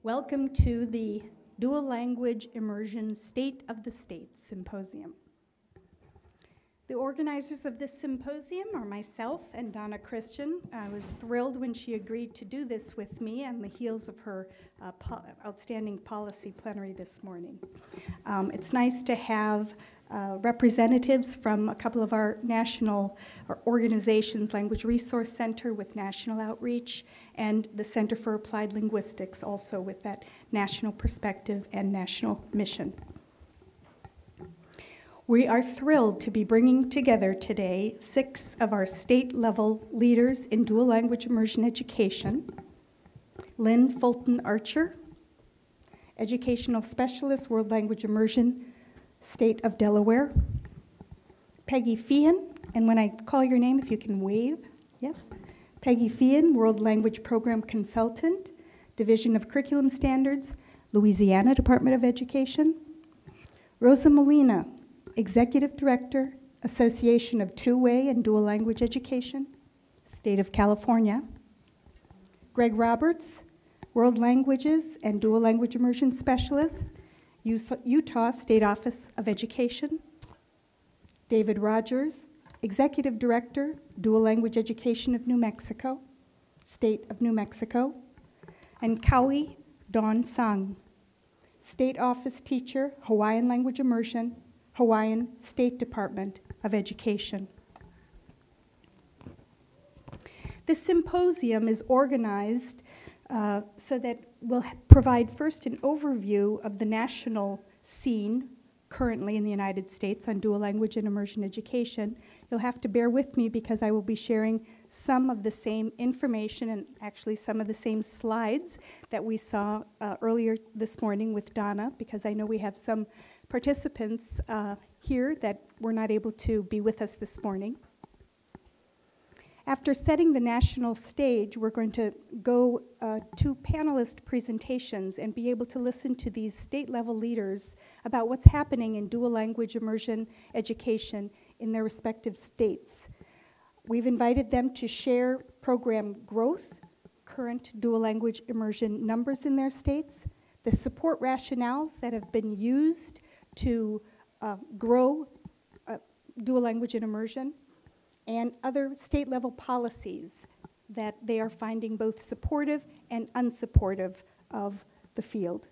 Welcome to the Dual Language Immersion State of the States Symposium. The organizers of this symposium are myself and Donna Christian. I was thrilled when she agreed to do this with me on the heels of her outstanding policy plenary this morning. It's nice to have representatives from a couple of our national organizations, Language Resource Center with national outreach, and the Center for Applied Linguistics, also with that national perspective and national mission. We are thrilled to be bringing together today 6 of our state-level leaders in dual language immersion education: Lynn Fulton-Archer, Educational Specialist, World Language Immersion, State of Delaware; Peggy Feehan, and when I call your name, if you can wave, yes. Peggy Feehan, World Language Program Consultant, Division of Curriculum Standards, Louisiana Department of Education; Rosa Molina, Executive Director, Association of Two-Way and Dual Language Education, State of California; Gregg Roberts, World Languages and Dual Language Immersion Specialist, Utah State Office of Education; David Rogers, Executive Director, Dual Language Education of New Mexico, State of New Mexico; and Kaui Dawn Sang, State Office Teacher, Hawaiian Language Immersion, Hawaiian State Department of Education. This symposium is organized so that we'll provide first an overview of the national scene currently in the United States on dual language and immersion education. You'll have to bear with me because I will be sharing some of the same information and actually some of the same slides that we saw earlier this morning with Donna, because I know we have some participants here that were not able to be with us this morning. After setting the national stage, we're going to go to panelist presentations and be able to listen to these state-level leaders about what's happening in dual language immersion education in their respective states. We've invited them to share program growth, current dual language immersion numbers in their states, the support rationales that have been used to grow dual language and immersion, and other state-level policies that they are finding both supportive and unsupportive of the field.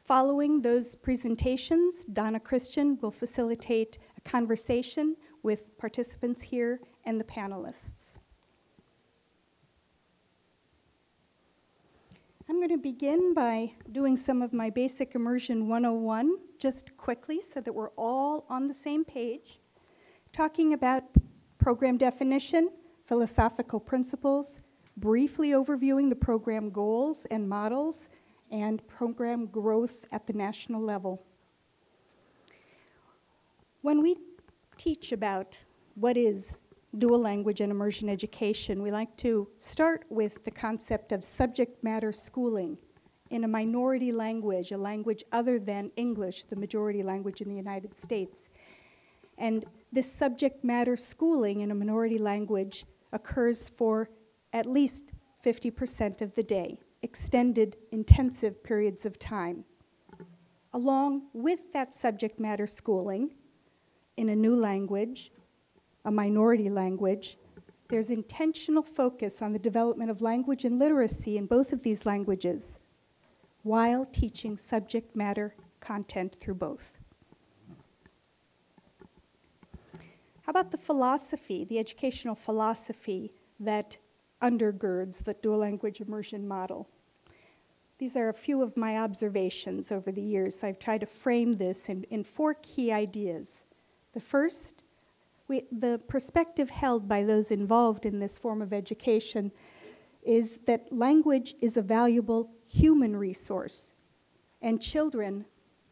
Following those presentations, Donna Christian will facilitate a conversation with participants here and the panelists. I'm going to begin by doing some of my basic immersion 101 just quickly so that we're all on the same page, talking about program definition, philosophical principles, briefly overviewing the program goals and models, and program growth at the national level. When we teach about what is dual language and immersion education, we like to start with the concept of subject matter schooling in a minority language, a language other than English, the majority language in the United States. And this subject matter schooling in a minority language occurs for at least 50% of the day, extended intensive periods of time. Along with that subject matter schooling in a new language, a minority language, there's intentional focus on the development of language and literacy in both of these languages while teaching subject matter content through both. How about the philosophy, the educational philosophy that undergirds the dual language immersion model? These are a few of my observations over the years, so I've tried to frame this in 4 key ideas. The first, the perspective held by those involved in this form of education is that language is a valuable human resource, and children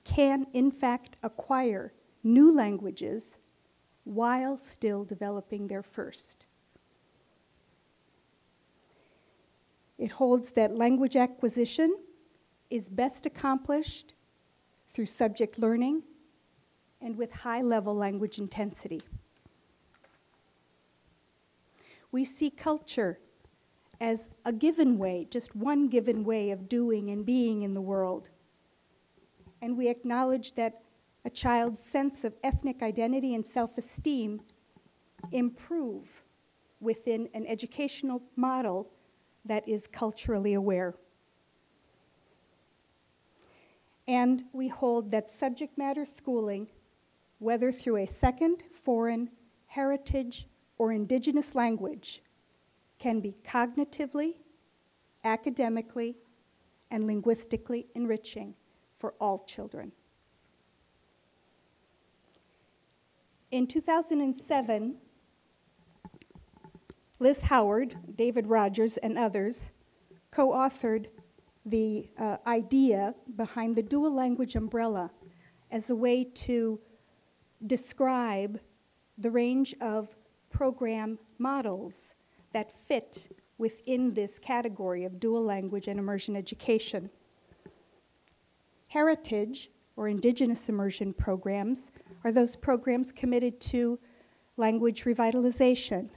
can, in fact, acquire new languages while still developing their first. It holds that language acquisition is best accomplished through subject learning and with high-level language intensity. We see culture as a given way, just one given way of doing and being in the world. And we acknowledge that a child's sense of ethnic identity and self-esteem improve within an educational model that is culturally aware. And we hold that subject matter schooling, whether through a second, foreign, heritage, or indigenous language, can be cognitively, academically, and linguistically enriching for all children. In 2007, Liz Howard, David Rogers, and others co-authored the idea behind the dual language umbrella as a way to describe the range of program models that fit within this category of dual language and immersion education. Heritage, or indigenous immersion programs, are those programs committed to language revitalization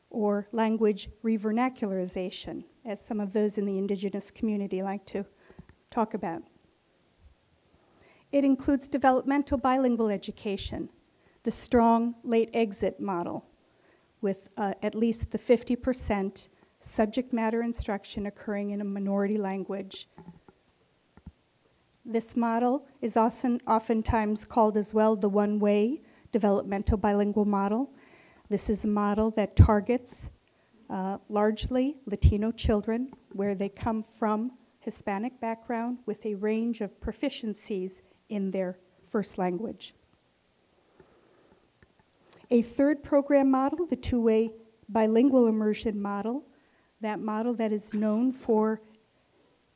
or language revernacularization, as some of those in the indigenous community like to talk about. It includes developmental bilingual education, the strong late exit model, with at least the 50% subject matter instruction occurring in a minority language. This model is oftentimes called as well the one-way developmental bilingual model. This is a model that targets largely Latino children, where they come from Hispanic background with a range of proficiencies in their first language. A third program model, the two-way bilingual immersion model, that model that is known for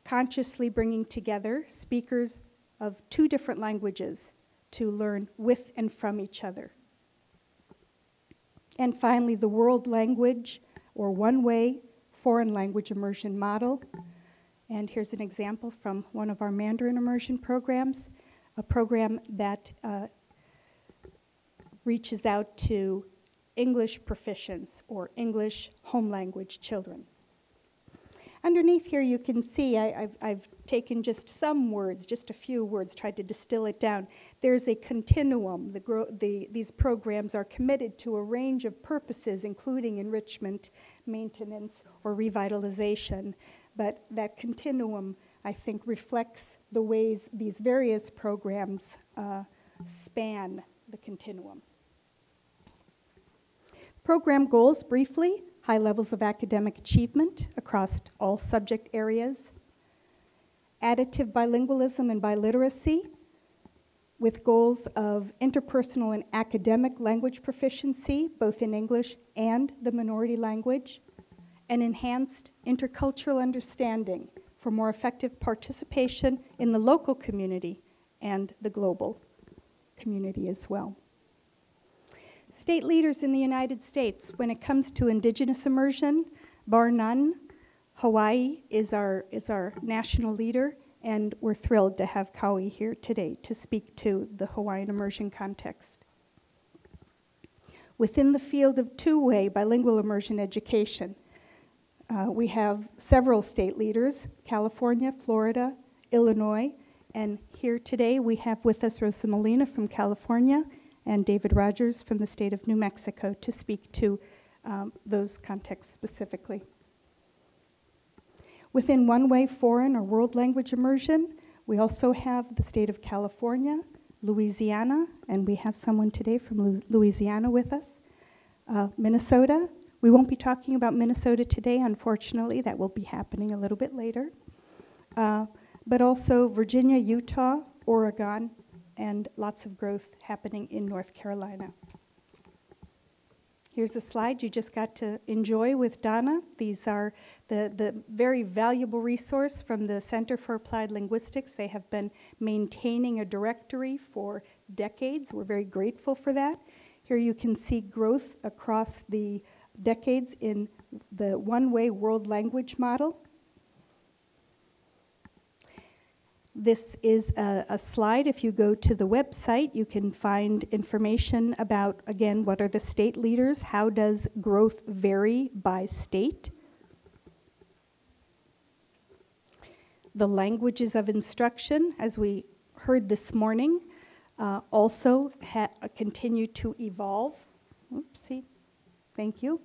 consciously bringing together speakers of two different languages to learn with and from each other. And finally, the world language or one-way foreign language immersion model. And here's an example from one of our Mandarin immersion programs, a program that reaches out to English proficients or English home language children. Underneath here you can see I've taken just some words, just a few words, tried to distill it down. There's a continuum. These programs are committed to a range of purposes, including enrichment, maintenance, or revitalization. But that continuum, I think, reflects the ways these various programs span the continuum. Program goals, briefly: high levels of academic achievement across all subject areas, additive bilingualism and biliteracy, with goals of interpersonal and academic language proficiency, both in English and the minority language, and enhanced intercultural understanding for more effective participation in the local community and the global community as well. State leaders in the United States, when it comes to indigenous immersion, bar none, Hawaii is our national leader, and we're thrilled to have Kauai here today to speak to the Hawaiian immersion context. Within the field of two-way bilingual immersion education, we have several state leaders: California, Florida, Illinois, and here today we have with us Rosa Molina from California and David Rogers from the state of New Mexico to speak to those contexts specifically. Within one-way foreign or world language immersion, we also have the state of California, Louisiana, and we have someone today from Louisiana with us, Minnesota. We won't be talking about Minnesota today, unfortunately. That will be happening a little bit later. But also Virginia, Utah, Oregon, and lots of growth happening in North Carolina. Here's a slide you just got to enjoy with Donna. These are the very valuable resource from the Center for Applied Linguistics. They have been maintaining a directory for decades. We're very grateful for that. Here you can see growth across the decades in the one-way world language model. This is a slide. If you go to the website, you can find information about, again, what are the state leaders, how does growth vary by state. The languages of instruction, as we heard this morning, also continue to evolve. Oopsie, thank you.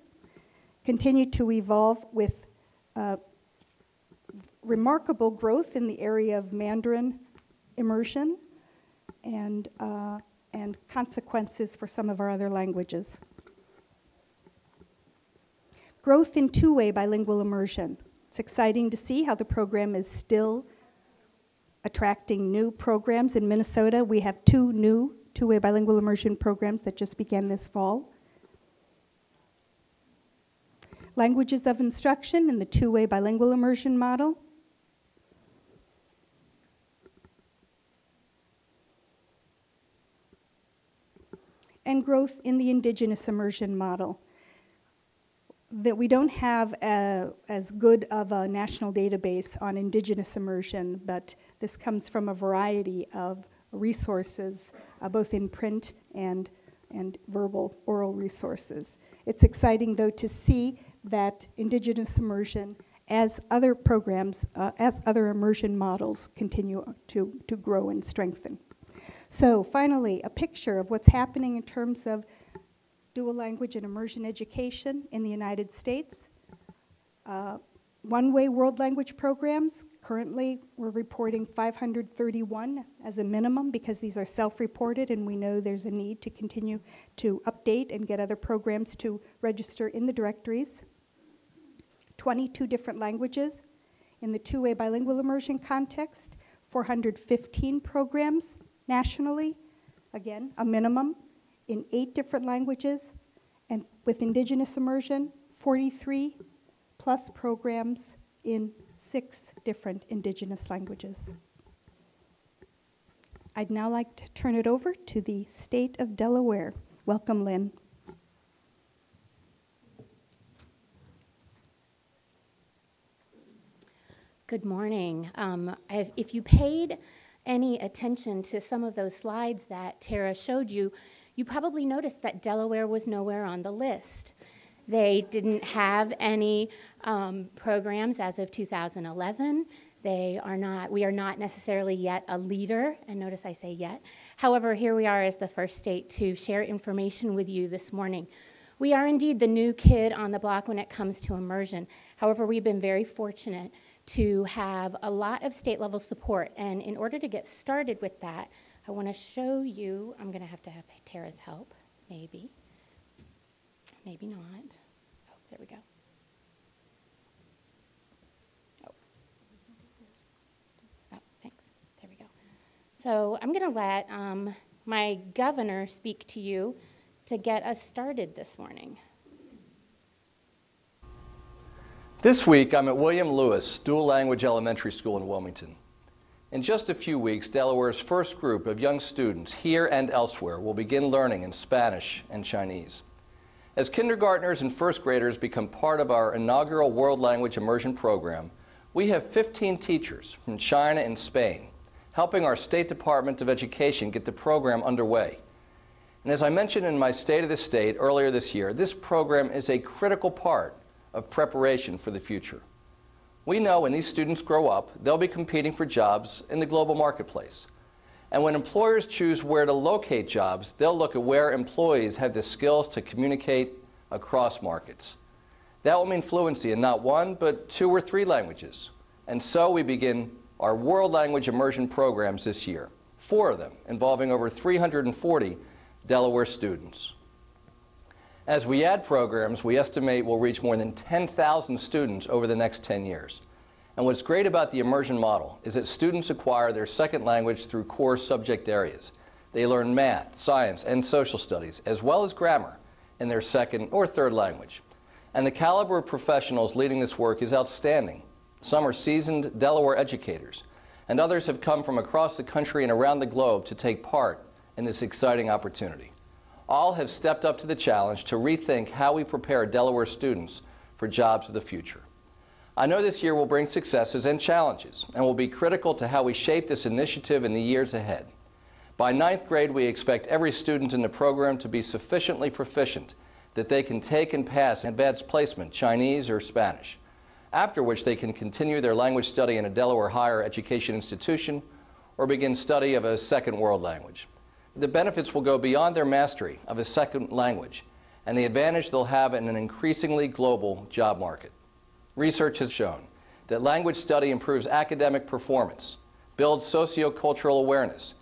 Continue to evolve with remarkable growth in the area of Mandarin immersion and consequences for some of our other languages. Growth in two-way bilingual immersion. It's exciting to see how the program is still attracting new programs. In Minnesota, we have 2 new two-way bilingual immersion programs that just began this fall. Languages of instruction in the two-way bilingual immersion model. And growth in the indigenous immersion model. That we don't have as good of a national database on indigenous immersion, but this comes from a variety of resources, both in print and verbal, oral resources. It's exciting, though, to see that indigenous immersion, as other programs, as other immersion models continue to grow and strengthen. So finally, a picture of what's happening in terms of dual language and immersion education in the United States. One-way world language programs, currently we're reporting 531 as a minimum because these are self-reported and we know there's a need to continue to update and get other programs to register in the directories. 22 different languages. In the two-way bilingual immersion context, 415 programs nationally, again, a minimum, in 8 different languages, and with indigenous immersion, 43 plus programs in 6 different indigenous languages. I'd now like to turn it over to the state of Delaware. Welcome, Lynn. Good morning. If you paid any attention to some of those slides that Tara showed you, you probably noticed that Delaware was nowhere on the list. They didn't have any programs as of 2011. We are not necessarily yet a leader, and notice I say yet. However, here we are as the first state to share information with you this morning. We are indeed the new kid on the block when it comes to immersion. However, we've been very fortunate to have a lot of state-level support, and in order to get started with that, I want to show you, I'm going to have Tara's help, maybe. Maybe not. Oh, there we go. Oh, thanks. There we go. So I'm going to let my governor speak to you to get us started this morning. This week, I'm at William Lewis Dual Language Elementary School in Wilmington. In just a few weeks, Delaware's first group of young students here and elsewhere will begin learning in Spanish and Chinese. As kindergartners and first graders become part of our inaugural World Language Immersion program, we have 15 teachers from China and Spain helping our State Department of Education get the program underway. And as I mentioned in my State of the State earlier this year, this program is a critical part of preparation for the future. We know when these students grow up, they'll be competing for jobs in the global marketplace. And when employers choose where to locate jobs, they'll look at where employees have the skills to communicate across markets. That will mean fluency in not 1, but 2 or 3 languages. And so we begin our World Language Immersion programs this year, 4 of them involving over 340 Delaware students. As we add programs, we estimate we'll reach more than 10,000 students over the next 10 years. And what's great about the immersion model is that students acquire their second language through core subject areas. They learn math, science, and social studies, as well as grammar, in their second or third language. And the caliber of professionals leading this work is outstanding. Some are seasoned Delaware educators, and others have come from across the country and around the globe to take part in this exciting opportunity. All have stepped up to the challenge to rethink how we prepare Delaware students for jobs of the future. I know this year will bring successes and challenges and will be critical to how we shape this initiative in the years ahead. By 9th grade, we expect every student in the program to be sufficiently proficient that they can take and pass advanced placement, Chinese or Spanish. after which they can continue their language study in a Delaware higher education institution or begin study of a second world language. The benefits will go beyond their mastery of a second language and the advantage they'll have in an increasingly global job market. Research has shown that language study improves academic performance, builds sociocultural awareness,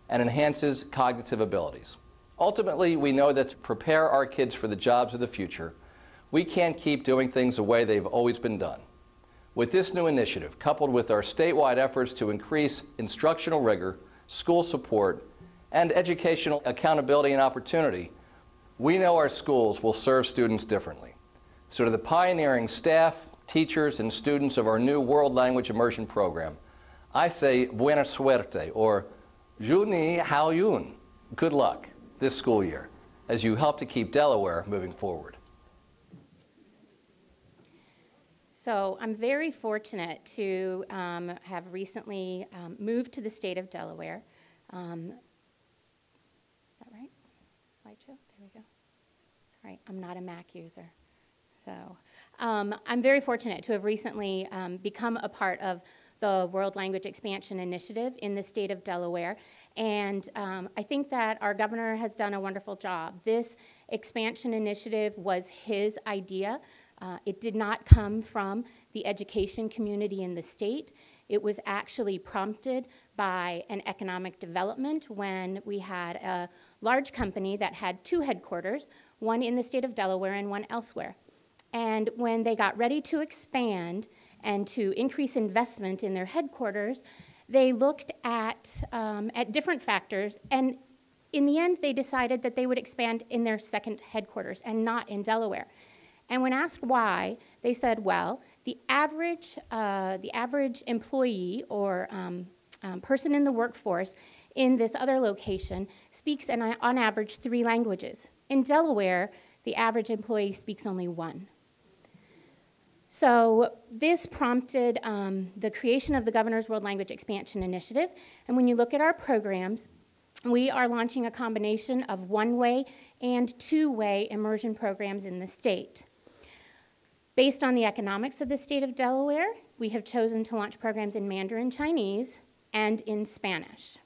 and enhances cognitive abilities. Ultimately, we know that to prepare our kids for the jobs of the future, we can't keep doing things the way they've always been done. With this new initiative, coupled with our statewide efforts to increase instructional rigor, school support, and educational accountability and opportunity, we know our schools will serve students differently. So to the pioneering staff, teachers, and students of our new World Language Immersion program, I say buena suerte, or Juni Hao Yun. Good luck this school year as you help to keep Delaware moving forward. So I'm very fortunate to have recently moved to the state of Delaware. Is that right? Slideshow? There we go. Sorry, I'm not a Mac user. So I'm very fortunate to have recently become a part of the World Language Expansion Initiative in the state of Delaware. And I think that our governor has done a wonderful job. This expansion initiative was his idea. It did not come from the education community in the state. It was actually prompted by an economic development when we had a large company that had two headquarters, one in the state of Delaware and one elsewhere. And when they got ready to expand and to increase investment in their headquarters, they looked at different factors, and in the end, they decided that they would expand in their second headquarters and not in Delaware. And when asked why, they said, well, the average employee or person in the workforce in this other location speaks, on average, 3 languages. In Delaware, the average employee speaks only 1. So this prompted the creation of the Governor's World Language Expansion Initiative. And when you look at our programs, we are launching a combination of one-way and two-way immersion programs in the state. Based on the economics of the state of Delaware, we have chosen to launch programs in Mandarin Chinese and in Spanish.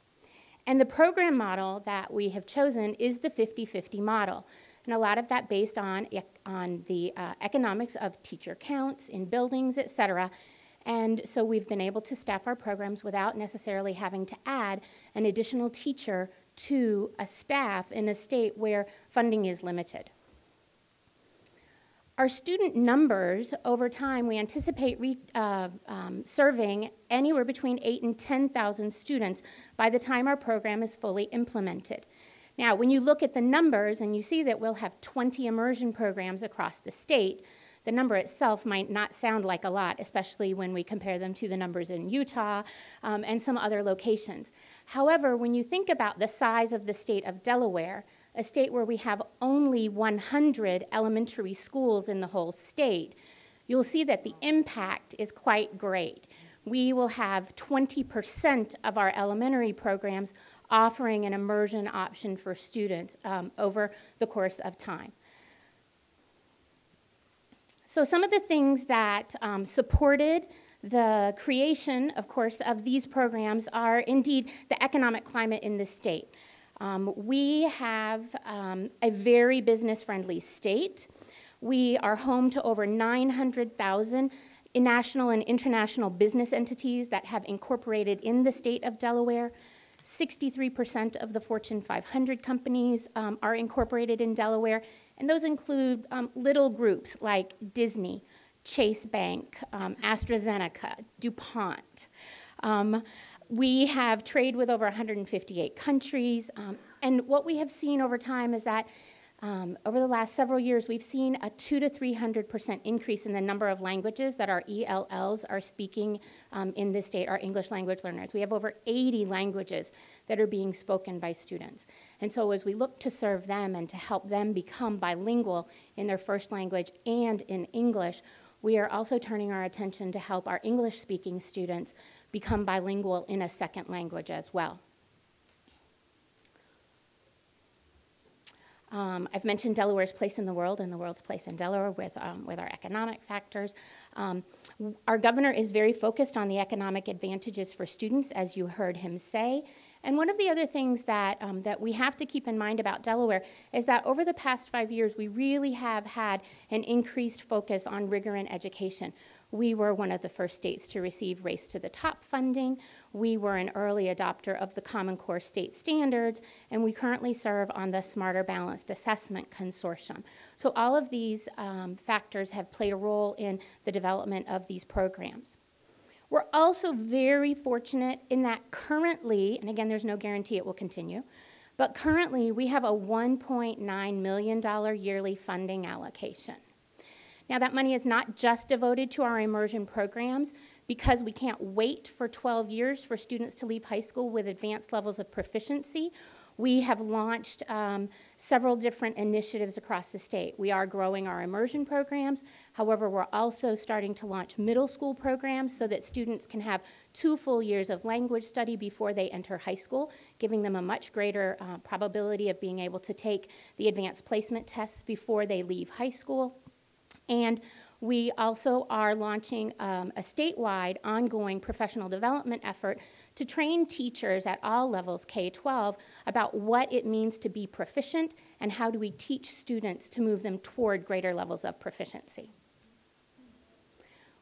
And the program model that we have chosen is the 50-50 model. And a lot of that based on the economics of teacher counts in buildings, et cetera. And so we've been able to staff our programs without necessarily having to add an additional teacher to a staff in a state where funding is limited. Our student numbers over time, we anticipate serving anywhere between 8,000 and 10,000 students by the time our program is fully implemented. Now, when you look at the numbers and you see that we'll have 20 immersion programs across the state, the number itself might not sound like a lot, especially when we compare them to the numbers in Utah and some other locations. However, when you think about the size of the state of Delaware, a state where we have only 100 elementary schools in the whole state, you'll see that the impact is quite great. We will have 20% of our elementary programs offering an immersion option for students over the course of time. So some of the things that supported the creation, of course, of these programs are indeed the economic climate in the state. We have a very business-friendly state. We are home to over 900,000 national and international business entities that have incorporated in the state of Delaware. 63% of the Fortune 500 companies are incorporated in Delaware, and those include little groups like Disney, Chase Bank, AstraZeneca, DuPont. We have trade with over 158 countries, and what we have seen over time is that over the last several years, we've seen a 200% to 300% increase in the number of languages that our ELLs are speaking in this state, our English language learners. We have over 80 languages that are being spoken by students. And so as we look to serve them and to help them become bilingual in their first language and in English, we are also turning our attention to help our English-speaking students become bilingual in a second language as well. I've mentioned Delaware's place in the world and the world's place in Delaware with our economic factors. Our governor is very focused on the economic advantages for students, as you heard him say. And one of the other things that, that we have to keep in mind about Delaware is that over the past 5 years, we really have had an increased focus on rigor in education. We were one of the first states to receive Race to the Top funding. We were an early adopter of the Common Core state standards, and we currently serve on the Smarter Balanced Assessment Consortium. So all of these factors have played a role in the development of these programs. We're also very fortunate in that currently, and again, there's no guarantee it will continue, but currently we have a $1.9 million yearly funding allocation. Now, that money is not just devoted to our immersion programs because we can't wait for 12 years for students to leave high school with advanced levels of proficiency. We have launched several different initiatives across the state. We are growing our immersion programs. However, we're also starting to launch middle school programs so that students can have 2 full years of language study before they enter high school, giving them a much greater probability of being able to take the advanced placement tests before they leave high school. And we also are launching a statewide ongoing professional development effort to train teachers at all levels, K-12, about what it means to be proficient and how do we teach students to move them toward greater levels of proficiency.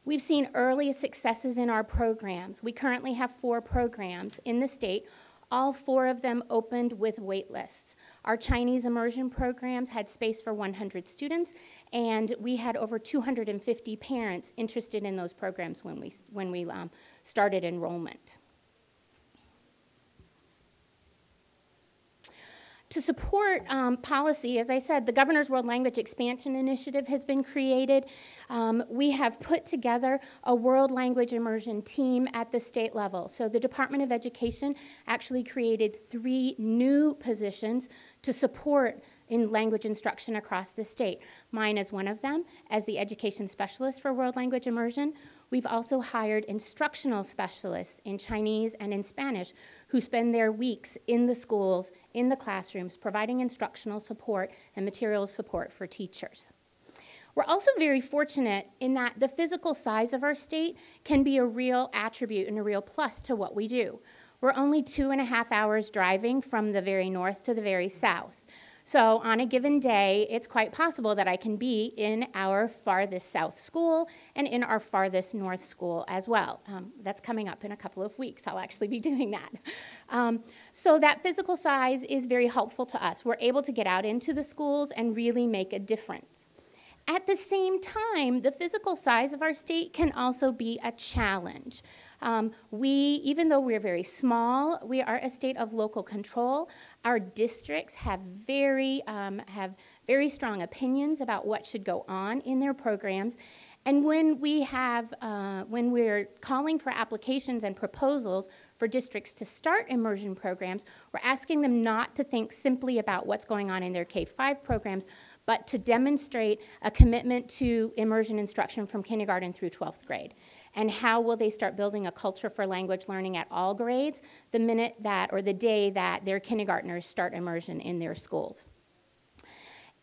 We've seen early successes in our programs. We currently have 4 programs in the state. All 4 of them opened with wait lists. Our Chinese immersion programs had space for 100 students, and we had over 250 parents interested in those programs when we started enrollment. To support policy, as I said, the Governor's World Language Expansion Initiative has been created. We have put together a World Language Immersion team at the state level. So the Department of Education actually created 3 new positions to support in language instruction across the state. Mine is one of them as the education specialist for World Language Immersion. We've also hired instructional specialists in Chinese and in Spanish who spend their weeks in the schools, in the classrooms, providing instructional support and materials support for teachers. We're also very fortunate in that the physical size of our state can be a real attribute and a real plus to what we do. We're only 2.5 hours driving from the very north to the very south. So on a given day, it's quite possible that I can be in our farthest south school and in our farthest north school as well. That's coming up in a couple of weeks. I'll actually be doing that. So that physical size is very helpful to us. We're able to get out into the schools and really make a difference. At the same time, the physical size of our state can also be a challenge. Even though we're very small, we are a state of local control. Our districts have very strong opinions about what should go on in their programs. And when we're calling for applications and proposals for districts to start immersion programs, we're asking them not to think simply about what's going on in their K-5 programs, but to demonstrate a commitment to immersion instruction from kindergarten through 12th grade. And how will they start building a culture for language learning at all grades the minute that, or the day that their kindergartners start immersion in their schools?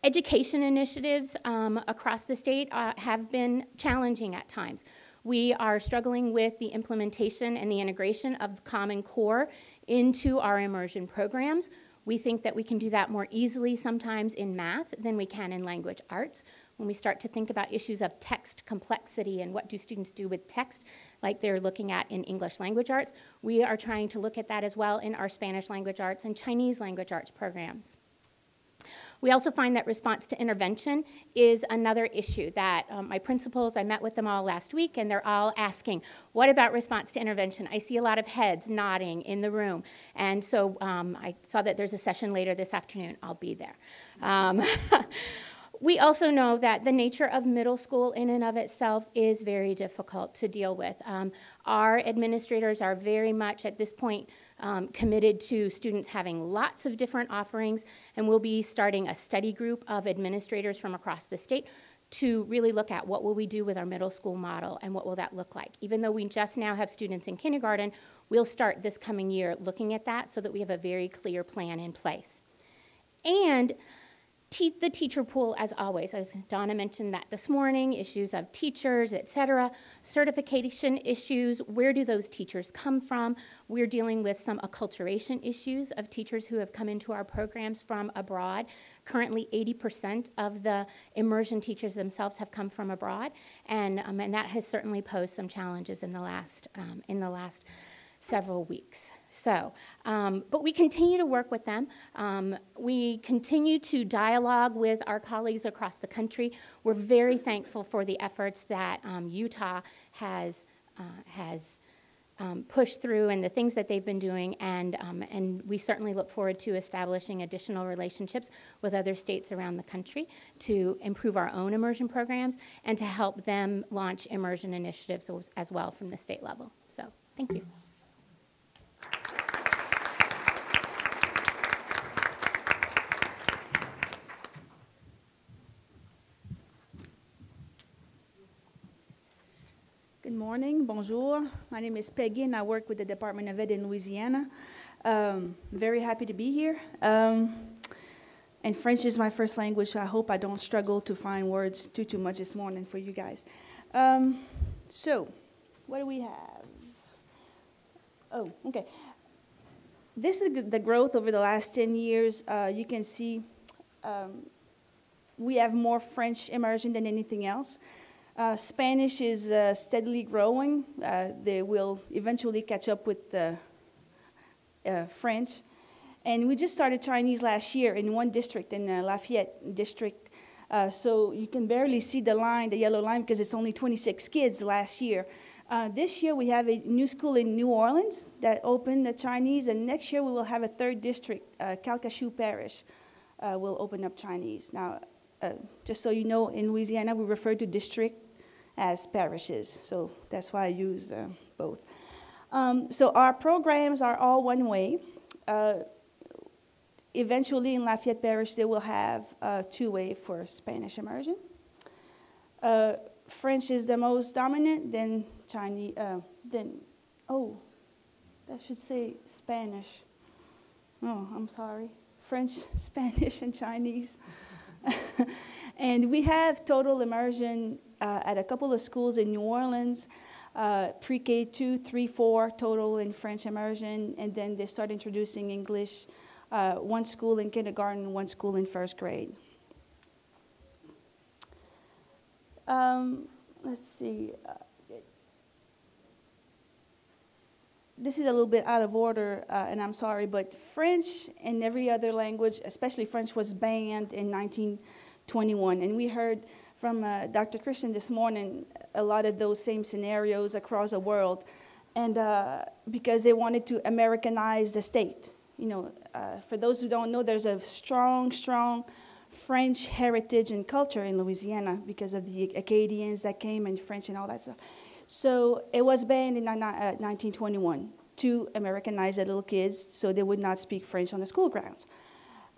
Education initiatives across the state have been challenging at times. We are struggling with the implementation and the integration of the Common Core into our immersion programs. We think that we can do that more easily sometimes in math than we can in language arts. When we start to think about issues of text complexity and what do students do with text, like they're looking at in English language arts, we are trying to look at that as well in our Spanish language arts and Chinese language arts programs. We also find that response to intervention is another issue that my principals, I met with them all last week, and they're all asking, what about response to intervention? I see a lot of heads nodding in the room. And so I saw that there's a session later this afternoon. I'll be there. We also know that the nature of middle school in and of itself is very difficult to deal with. Our administrators are very much at this point committed to students having lots of different offerings, and we'll be starting a study group of administrators from across the state to really look at what will we do with our middle school model and what will that look like. Even though we just now have students in kindergarten, we'll start this coming year looking at that so that we have a very clear plan in place. And the teacher pool, as always, as Donna mentioned that this morning, issues of teachers, et cetera, certification issues, where do those teachers come from? We're dealing with some acculturation issues of teachers who have come into our programs from abroad. Currently, 80% of the immersion teachers themselves have come from abroad, and that has certainly posed some challenges in the last several weeks. So, but we continue to work with them. We continue to dialogue with our colleagues across the country. We're very thankful for the efforts that Utah has pushed through and the things that they've been doing, and we certainly look forward to establishing additional relationships with other states around the country to improve our own immersion programs and to help them launch immersion initiatives as well from the state level. So, thank you. Good morning, bonjour. My name is Peggy and I work with the Department of Ed in Louisiana. Very happy to be here. And French is my first language, so I hope I don't struggle to find words too much this morning for you guys. So, what do we have? Oh, okay. This is the growth over the last 10 years. You can see we have more French immersion than anything else. Spanish is steadily growing. They will eventually catch up with French. And we just started Chinese last year in one district, in the Lafayette district. So you can barely see the line, the yellow line, because it's only 26 kids last year. This year we have a new school in New Orleans that opened the Chinese, and next year we will have a third district, Calcasieu Parish, will open up Chinese. Now, just so you know, in Louisiana we refer to district as parishes, so that's why I use both. So our programs are all one way. Eventually in Lafayette Parish they will have two-way for Spanish immersion. French is the most dominant, then Chinese, oh, that should say Spanish. Oh, I'm sorry. French, Spanish, and Chinese. And we have total immersion at a couple of schools in New Orleans, pre-K 2, 3, 4 total in French immersion, and then they start introducing English, one school in kindergarten, one school in first grade. Let's see. This is a little bit out of order, and I'm sorry, but French and every other language, especially French, was banned in 1921. And we heard from Dr. Christian this morning a lot of those same scenarios across the world, and because they wanted to Americanize the state. You know, for those who don't know, there's a strong French heritage and culture in Louisiana because of the Acadians that came and French and all that stuff. So it was banned in 1921 to Americanize the little kids so they would not speak French on the school grounds.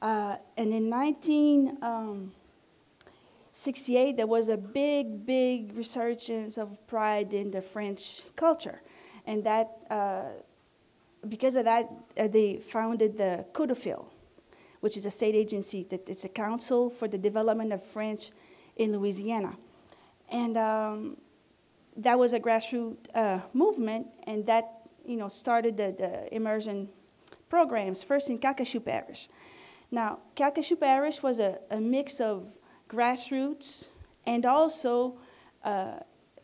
And in 1968, there was a big resurgence of pride in the French culture. And that, because of that, they founded the CODEFIL, which is a state agency. That it's a council for the development of French in Louisiana. And that was a grassroots movement, and that started the immersion programs, first in Calcasieu Parish. Now, Calcasieu Parish was a mix of grassroots, and also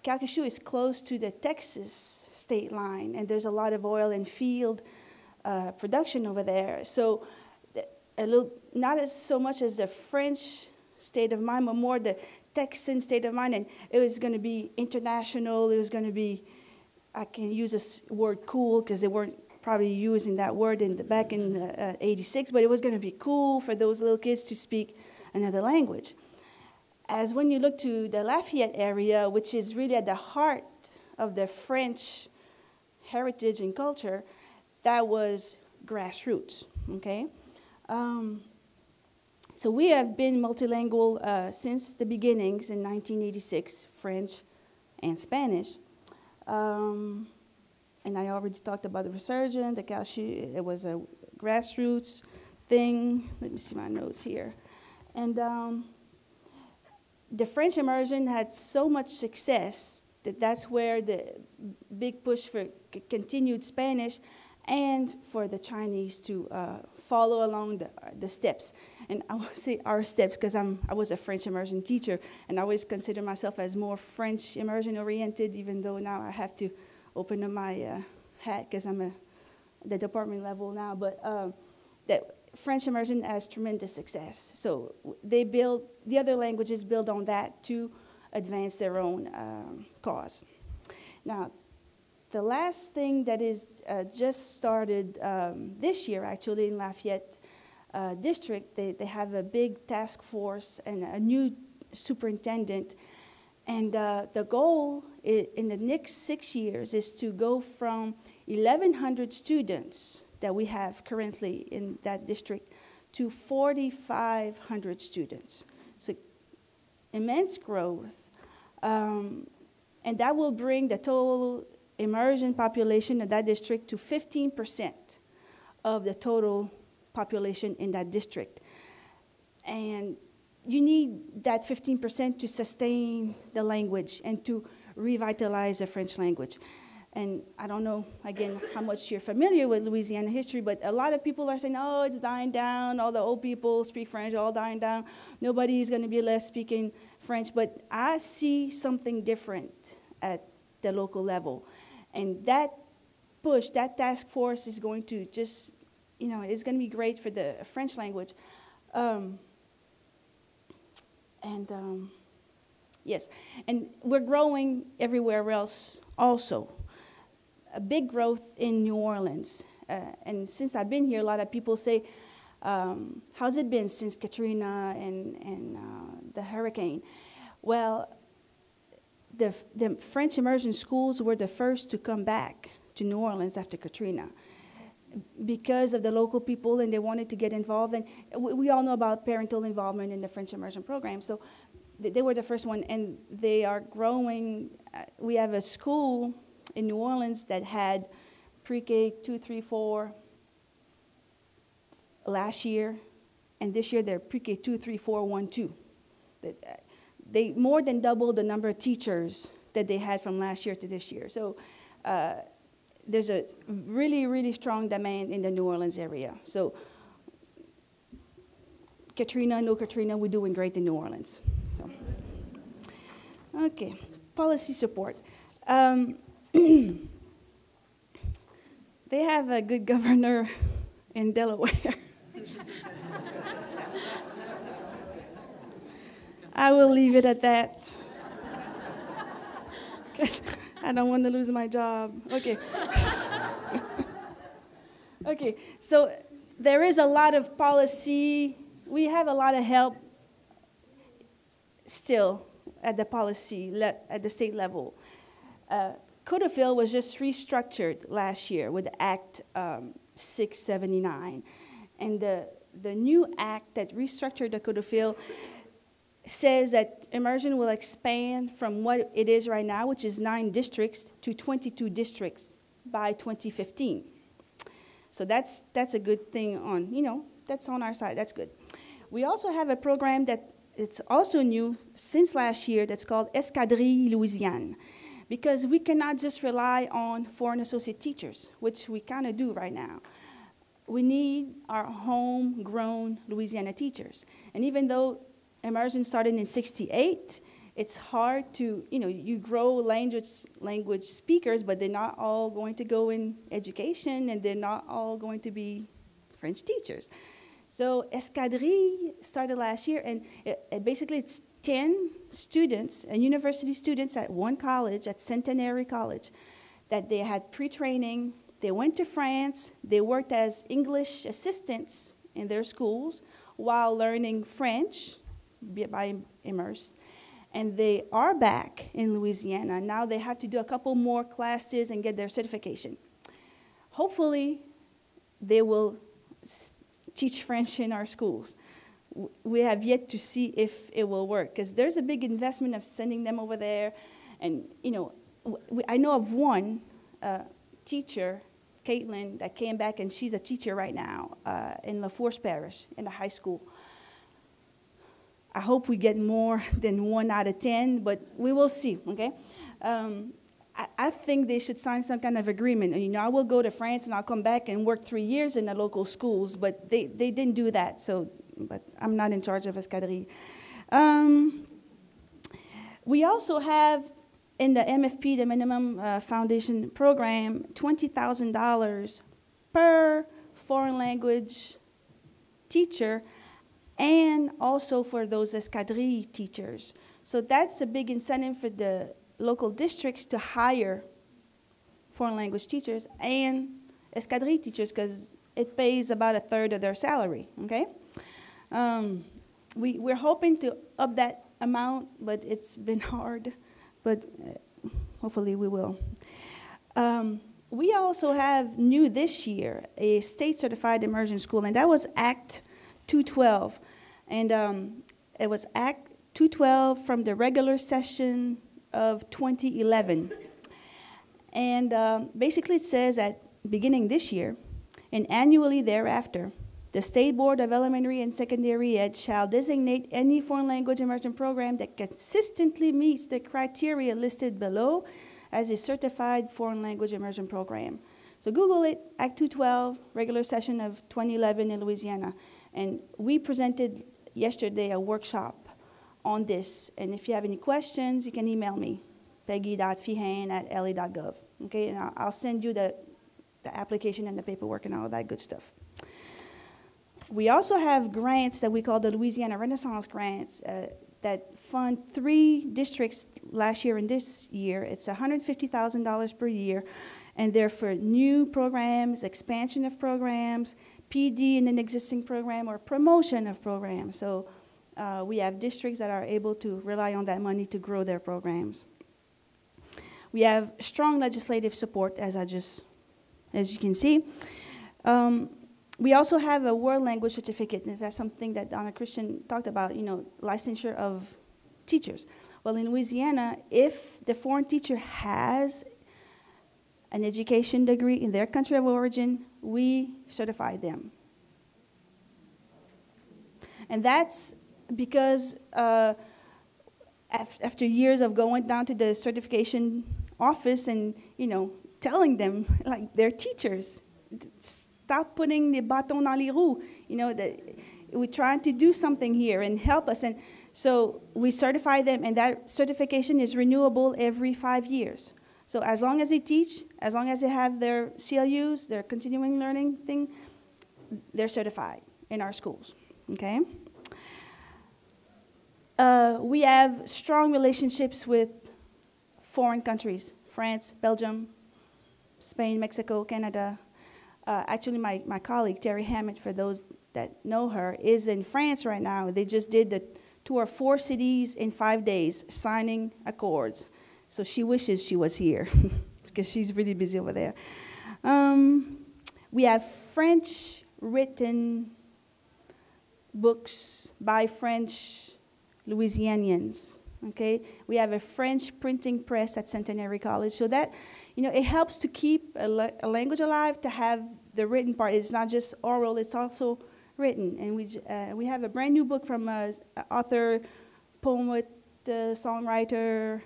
Calcasieu is close to the Texas state line, and there's a lot of oil and field production over there. So not as so much as the French state of mind, but more the Texan state of mind, and it was going to be international. It was going to be, I can use this word cool because they weren't probably using that word back in '86, but it was going to be cool for those little kids to speak another language. As when you look to the Lafayette area, which is really at the heart of the French heritage and culture, that was grassroots, okay? So we have been multilingual since the beginnings in 1986, French and Spanish. And I already talked about the resurgence, the Calcasieu, it was a grassroots thing. Let me see my notes here. And the French immersion had so much success that that's where the big push for continued Spanish and for the Chinese to follow along the steps. And I will say our steps because I was a French immersion teacher, and I always consider myself as more French immersion oriented, even though now I have to open up my hat because I'm at the department level now. But that French immersion has tremendous success. So the other languages build on that to advance their own cause. Now, the last thing that is just started this year, actually, in Lafayette District, they have a big task force and a new superintendent. And the goal in the next 6 years is to go from 1,100 students that we have currently in that district to 4,500 students. So immense growth. And that will bring the total immersion population of that district to 15% of the total population in that district. And you need that 15% to sustain the language and to revitalize the French language. And I don't know, again, how much you're familiar with Louisiana history, but a lot of people are saying, oh, it's dying down. All the old people speak French, all dying down. Nobody is going to be left speaking French. But I see something different at the local level. And that push, that task force is going to just, it's going to be great for the French language. Yes, and we're growing everywhere else also. A big growth in New Orleans. And since I've been here, a lot of people say, how's it been since Katrina and the hurricane? Well, the French immersion schools were the first to come back to New Orleans after Katrina because of the local people, and they wanted to get involved. And we all know about parental involvement in the French immersion program. So they were the first one, and they are growing. We have a school in New Orleans that had pre-K 2, 3, 4 last year, and this year they're pre-K 2, 3, 4, 1, 2. They more than doubled the number of teachers that they had from last year to this year. So there's a really, really strong demand in the New Orleans area. So Katrina, no Katrina, we're doing great in New Orleans. So. Okay, policy support. They have a good governor in Delaware. I will leave it at that, because I don't want to lose my job. Okay. Okay, so there is a lot of policy. We have a lot of help still at the policy, at the state level. Codafil was just restructured last year with Act 679. And the new act that restructured the Codafil says that immersion will expand from what it is right now, which is 9 districts, to 22 districts by 2015. So that's a good thing on, that's on our side, that's good. We also have a program that it's also new since last year that's called Escadrille Louisiane, because we cannot just rely on foreign associate teachers, which we kind of do right now. We need our homegrown Louisiana teachers. And even though immersion started in '68, it's hard to, you grow language speakers, but they're not all going to go in education, and they're not all going to be French teachers. So Escadrille started last year, and basically it's 10 students, and university students at one college, at Centenary College, that they had pre-training. They went to France. They worked as English assistants in their schools while learning French by immersed. And they are back in Louisiana. Now they have to do a couple more classes and get their certification. Hopefully, they will teach French in our schools. We have yet to see if it will work, because there's a big investment of sending them over there. And, I know of one teacher, Caitlin, that came back, and she's a teacher right now in La Force Parish in a high school. I hope we get more than 1 out of 10, but we will see, okay? I think they should sign some kind of agreement. You know, I will go to France and I'll come back and work 3 years in the local schools, but they didn't do that, so, but I'm not in charge of Escadrille. We also have in the MFP, the Minimum Foundation Program, $20,000 per foreign language teacher, and also for those Escadrille teachers. So that's a big incentive for the local districts to hire foreign language teachers and Escadrille teachers, because it pays about 1/3 of their salary, okay? We're hoping to up that amount, but it's been hard, but hopefully we will. We also have new this year a state-certified immersion school, and that was Act 212. And it was Act 212 from the regular session of 2011. And basically it says that beginning this year and annually thereafter, the State Board of Elementary and Secondary Ed shall designate any foreign language immersion program that consistently meets the criteria listed below as a certified foreign language immersion program. So Google it, Act 212, regular session of 2011 in Louisiana. And we presented yesterday a workshop on this. And if you have any questions, you can email me, peggy.feehan@la.gov. Okay, and I'll send you the application and the paperwork and all that good stuff. We also have grants that we call the Louisiana Renaissance Grants that fund 3 districts last year and this year. It's $150,000 per year, and they're for new programs, expansion of programs, PD in an existing program, or promotion of programs. So we have districts that are able to rely on that money to grow their programs. We have strong legislative support, as you can see. We also have a world language certificate, and that's something that Donna Christian talked about, you know, licensure of teachers. Well, in Louisiana, if the foreign teacher has an education degree in their country of origin, we certify them. And that's because after years of going down to the certification office and, you know, telling them, like, they're teachers, stop putting the bâton dans les roues. You know, we're trying to do something here and help us. And so we certify them, and that certification is renewable every 5 years. So as long as they teach, as long as they have their CLUs, their continuing learning thing, they're certified in our schools, okay? We have strong relationships with foreign countries, France, Belgium, Spain, Mexico, Canada. Actually, my colleague, Terry Hammett, for those that know her, is in France right now. They just did the tour of 4 cities in 5 days, signing accords. So she wishes she was here, because she's really busy over there. We have French-written books by French Louisianians, okay? We have a French printing press at Centenary College, so that, you know, it helps to keep a language alive, to have the written part. It's not just oral, it's also written. And we have a brand new book from author, poet, songwriter,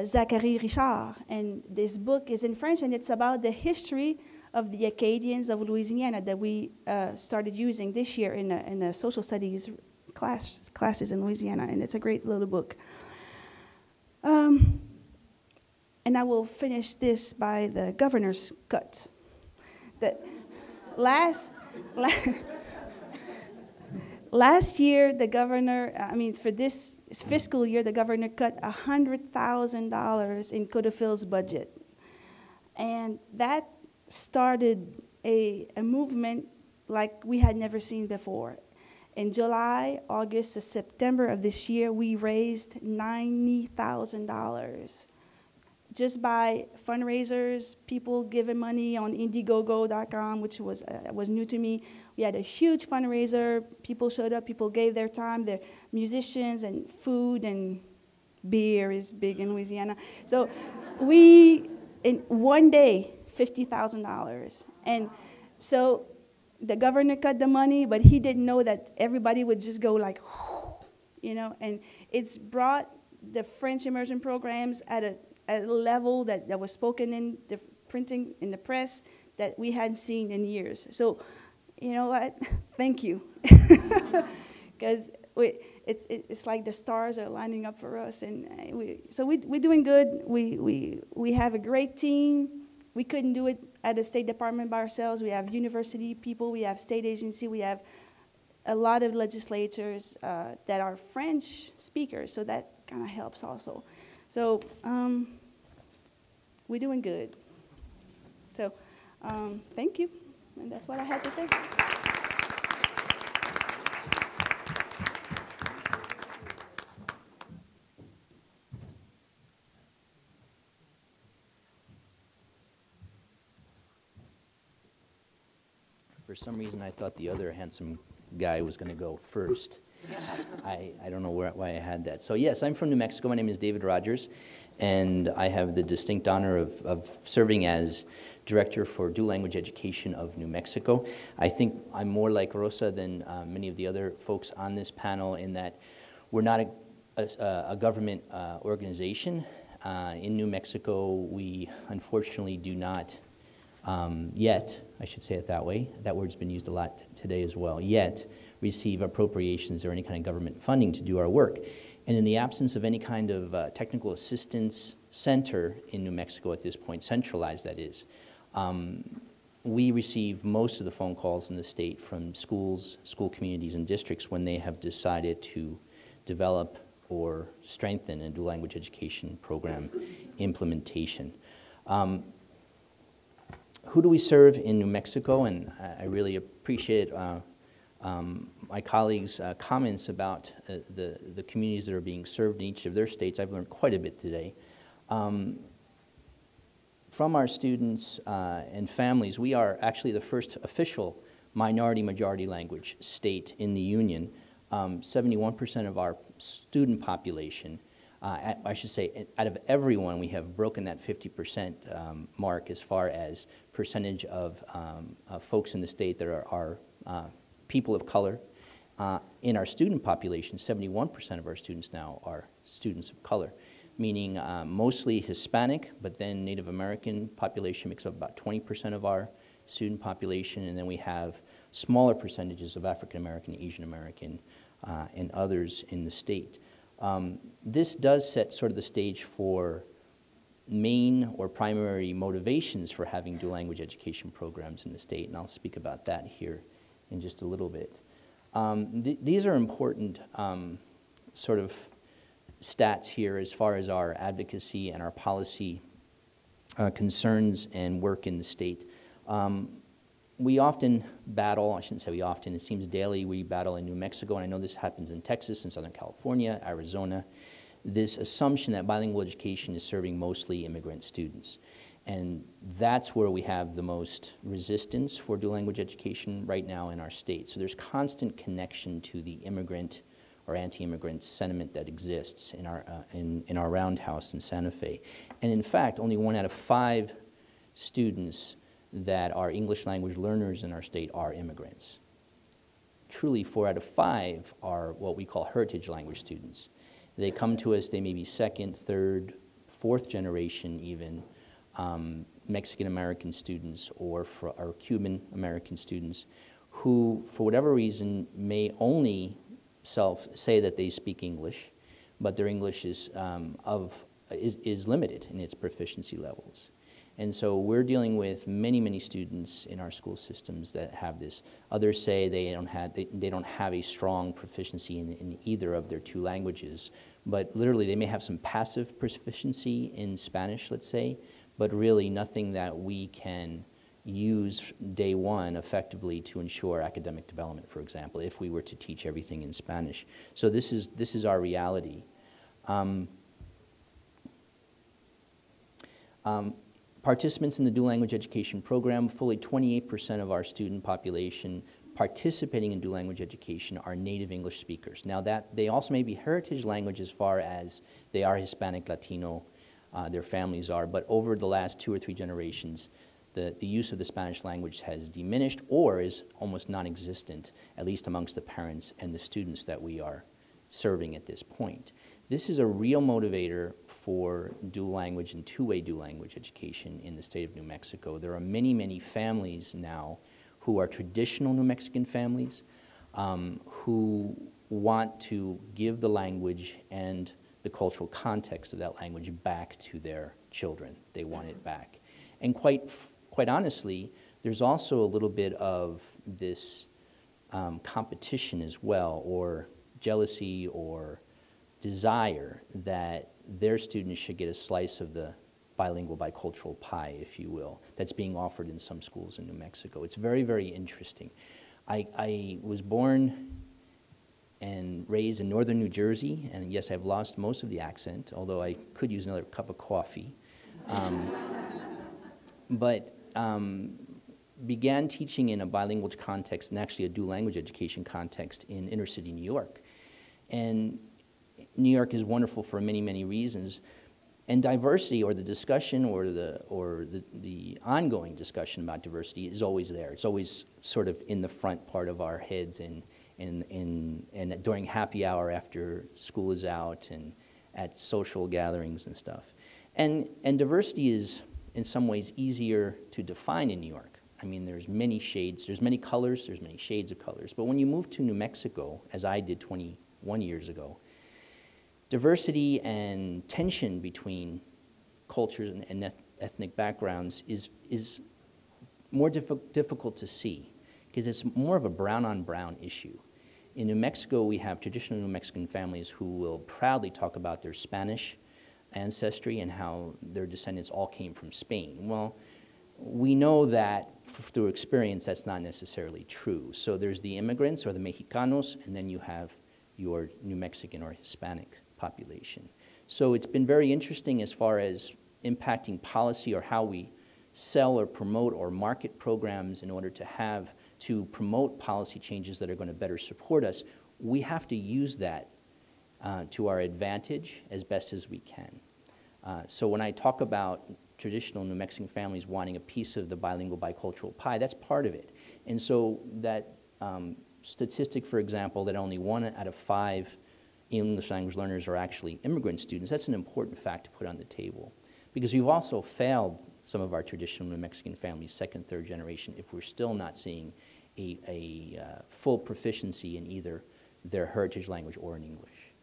Zachary Richard. And this book is in French, and it's about the history of the Acadians of Louisiana that we started using this year in the social studies classes in Louisiana, and it's a great little book. And I will finish this by the governor's cut. That last year, the governor, for this fiscal year, the governor cut $100,000 in Codafil's budget. And that started a movement like we had never seen before. In July, August, to September of this year, we raised $90,000 just by fundraisers, people giving money on Indiegogo.com, which was new to me. We had a huge fundraiser. People showed up. People gave their time. They're musicians, and food and beer is big in Louisiana. So we, in one day, $50,000. And so the governor cut the money, but he didn't know that everybody would just go like, whoo, you know, and it's brought the French immersion programs at a level that was spoken in the printing in the press that we hadn't seen in years. So, you know what? Thank you, because it's like the stars are lining up for us, and we're doing good. We have a great team. We couldn't do it at the State Department by ourselves. We have university people, we have state agency, we have a lot of legislators that are French speakers, so that kind of helps also. So we're doing good. So thank you, and that's what I had to say. For some reason, I thought the other handsome guy was going to go first. I don't know why I had that. So yes, I'm from New Mexico. My name is David Rogers, and I have the distinct honor of serving as Director for Dual Language Education of New Mexico. I think I'm more like Rosa than many of the other folks on this panel in that we're not a government organization. In New Mexico, we unfortunately do not yet, I should say it that way, that word's been used a lot today as well, yet receive appropriations or any kind of government funding to do our work. And in the absence of any kind of technical assistance center in New Mexico at this point, centralized that is, we receive most of the phone calls in the state from schools, school communities, and districts when they have decided to develop or strengthen a dual language education program implementation. Who do we serve in New Mexico? And I really appreciate my colleagues' comments about the communities that are being served in each of their states. I've learned quite a bit today. From our students and families, we are actually the first official minority-majority language state in the Union. 71% of our student population, I should say, out of everyone, we have broken that 50% mark as far as percentage of folks in the state that are people of color. In our student population, 71% of our students now are students of color, meaning mostly Hispanic, but then Native American population makes up about 20% of our student population, and then we have smaller percentages of African American, Asian American, and others in the state. This does set sort of the stage for main or primary motivations for having dual language education programs in the state, and I'll speak about that here in just a little bit. These are important sort of stats here as far as our advocacy and our policy concerns and work in the state. We often battle, I shouldn't say we often, it seems daily we battle in New Mexico, and I know this happens in Texas and Southern California, Arizona, this assumption that bilingual education is serving mostly immigrant students. And that's where we have the most resistance for dual language education right now in our state. So there's constant connection to the immigrant or anti-immigrant sentiment that exists in our roundhouse in Santa Fe. And in fact, only 1 out of 5 students that are English language learners in our state are immigrants. Truly, 4 out of 5 are what we call heritage language students. They come to us, they may be 2nd, 3rd, 4th generation even, Mexican-American students or Cuban American students who, for whatever reason, may only say that they speak English, but their English is limited in its proficiency levels. And so we're dealing with many, many students in our school systems that have this. Others say they don't have a strong proficiency in either of their 2 languages, but literally they may have some passive proficiency in Spanish, let's say, but really nothing that we can use day one effectively to ensure academic development, for example, if we were to teach everything in Spanish. So this is our reality. Participants in the dual language education program, fully 28% of our student population participating in dual language education are native English speakers. Now that they also may be heritage language as far as they are Hispanic, Latino, their families are, but over the last 2 or 3 generations, the use of the Spanish language has diminished or is almost non-existent, at least amongst the parents and the students that we are serving at this point. This is a real motivator for dual language and two-way dual language education in the state of New Mexico. There are many, many families now who are traditional New Mexican families who want to give the language and the cultural context of that language back to their children. They want it back. And quite honestly, there's also a little bit of this competition as well, or jealousy or desire that their students should get a slice of the bilingual, bicultural pie, if you will, that's being offered in some schools in New Mexico. It's very, very interesting. I was born and raised in northern New Jersey, and yes, I've lost most of the accent, although I could use another cup of coffee. Began teaching in a bilingual context, and actually a dual language education context in inner city New York. And New York is wonderful for many, many reasons. And diversity, or the discussion, or the ongoing discussion about diversity is always there. It's always sort of in the front part of our heads, and during happy hour after school is out, and at social gatherings and stuff. And diversity is, in some ways, easier to define in New York. I mean, there's many shades, there's many colors, there's many shades of colors. But when you move to New Mexico, as I did 21 years ago, diversity and tension between cultures and ethnic backgrounds is more difficult to see, because it's more of a brown-on-brown issue. In New Mexico, we have traditional New Mexican families who will proudly talk about their Spanish ancestry and how their descendants all came from Spain. Well, we know that through experience that's not necessarily true. So there's the immigrants, or the Mexicanos, and then you have your New Mexican or Hispanic population. So it's been very interesting as far as impacting policy, or how we sell or promote or market programs in order to promote policy changes that are going to better support us. We have to use that to our advantage as best as we can. So when I talk about traditional New Mexican families wanting a piece of the bilingual, bicultural pie, that's part of it. And so that statistic, for example, that only 1 out of 5 English language learners are actually immigrant students, that's an important fact to put on the table. Because we've also failed some of our traditional New Mexican families, second, third generation, if we're still not seeing a full proficiency in either their heritage language or in English.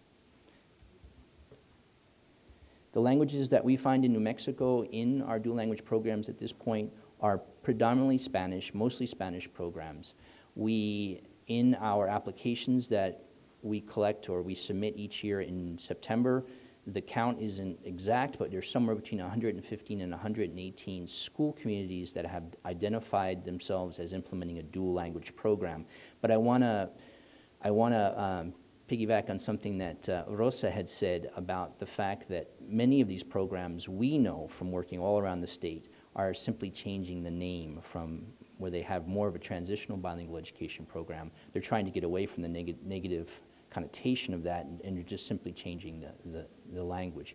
The languages that we find in New Mexico in our dual language programs at this point are predominantly Spanish, mostly Spanish programs. In our applications that we collect or we submit each year in September, the count isn't exact, but there's somewhere between 115 and 118 school communities that have identified themselves as implementing a dual language program. But I want to piggyback on something that Rosa had said about the fact that many of these programs, we know from working all around the state, are simply changing the name from where they have more of a transitional bilingual education program. They're trying to get away from the negative connotation of that, and you're just simply changing the language.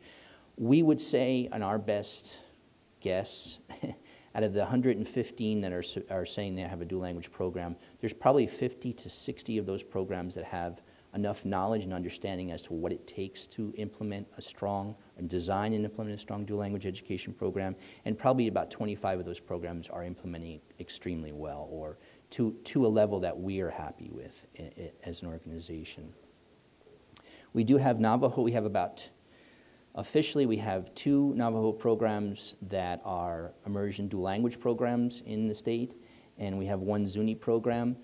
We would say, on our best guess, out of the 115 that are saying they have a dual language program, there's probably 50 to 60 of those programs that have enough knowledge and understanding as to what it takes to implement a strong, and design and implement a strong dual language education program, and probably about 25 of those programs are implementing extremely well, or to a level that we are happy with as an organization. We do have Navajo. We have officially we have 2 Navajo programs that are immersion dual language programs in the state, and we have 1 Zuni program.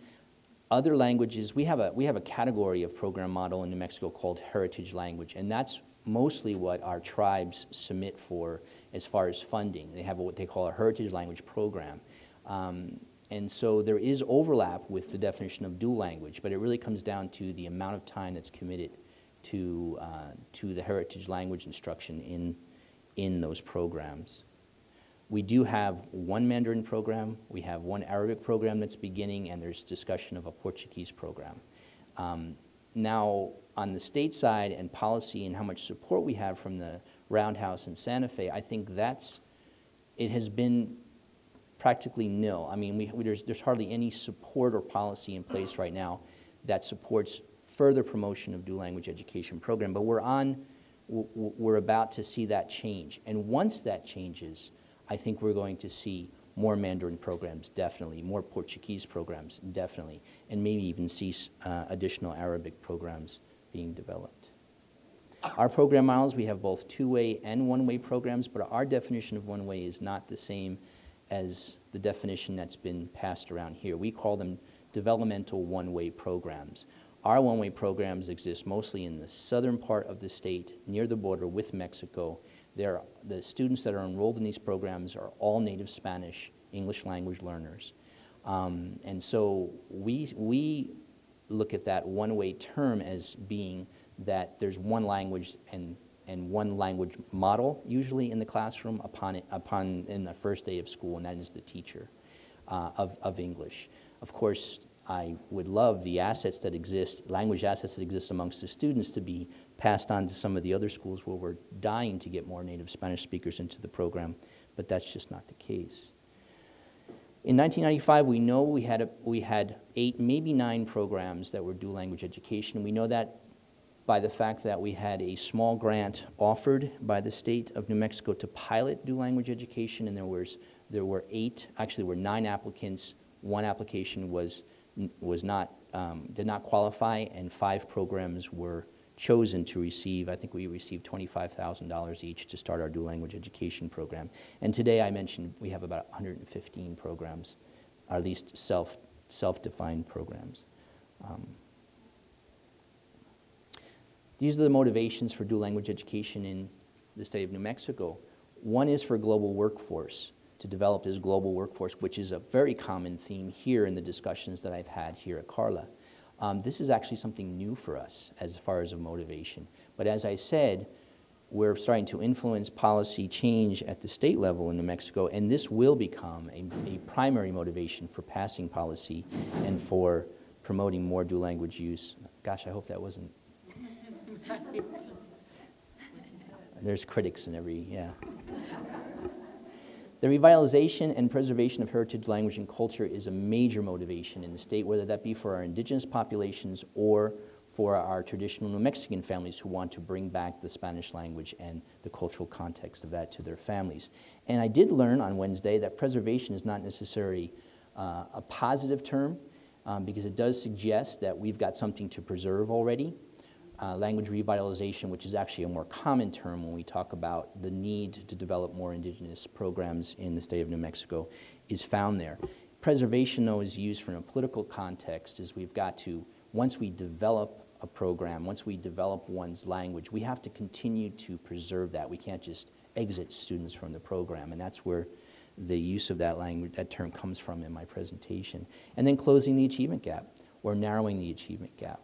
Other languages, we have a category of program model in New Mexico called heritage language, and that's mostly what our tribes submit for as far as funding. They have what they call a heritage language program. And so there is overlap with the definition of dual language, but it really comes down to the amount of time that's committed to the heritage language instruction in those programs. We do have 1 Mandarin program, we have 1 Arabic program that's beginning, and there's discussion of a Portuguese program. Now, on the state side and policy and how much support we have from the Roundhouse and Santa Fe, I think it has been practically nil. I mean, there's hardly any support or policy in place right now that supports further promotion of dual language education program, but we're about to see that change. And once that changes, I think we're going to see more Mandarin programs, definitely, more Portuguese programs, definitely, and maybe even see additional Arabic programs being developed. Our program models, we have both two-way and one-way programs, but our definition of one-way is not the same as the definition that's been passed around here. We call them developmental one-way programs. Our one-way programs exist mostly in the southern part of the state, near the border with Mexico. The students that are enrolled in these programs are all native Spanish, English language learners. And so we look at that one-way term as being that there's one language and one language model usually in the classroom in the first day of school, and that is the teacher of English. Of course, I would love the assets that exist, language assets that exist amongst the students, to be passed on to some of the other schools where we're dying to get more native Spanish speakers into the program, but that's just not the case. In 1995, we know we had 8, maybe 9 programs that were dual language education. We know that by the fact that we had a small grant offered by the state of New Mexico to pilot dual language education, and there were 9 applicants. 1 application did not qualify, and 5 programs were chosen to receive. I think we received $25,000 each to start our dual language education program. And today I mentioned we have about 115 programs, or at least self-defined programs. These are the motivations for dual language education in the state of New Mexico. One is for global workforce, to develop this global workforce, which is a very common theme here in the discussions that I've had here at CARLA. This is actually something new for us as far as a motivation. But as I said, we're starting to influence policy change at the state level in New Mexico, and this will become a primary motivation for passing policy and for promoting more dual language use. Gosh, I hope that wasn't... There's critics in every, yeah. The revitalization and preservation of heritage, language, and culture is a major motivation in the state, whether that be for our indigenous populations or for our traditional New Mexican families who want to bring back the Spanish language and the cultural context of that to their families. And I did learn on Wednesday that preservation is not necessarily a positive term, because it does suggest that we've got something to preserve already. Language revitalization, which is actually a more common term when we talk about the need to develop more indigenous programs in the state of New Mexico, is found there. Preservation, though, is used from a political context, as we've got to, once we develop a program, once we develop one's language, we have to continue to preserve that. We can't just exit students from the program, and that's where the use of that language, that term, comes from in my presentation. And then closing the achievement gap, or narrowing the achievement gap.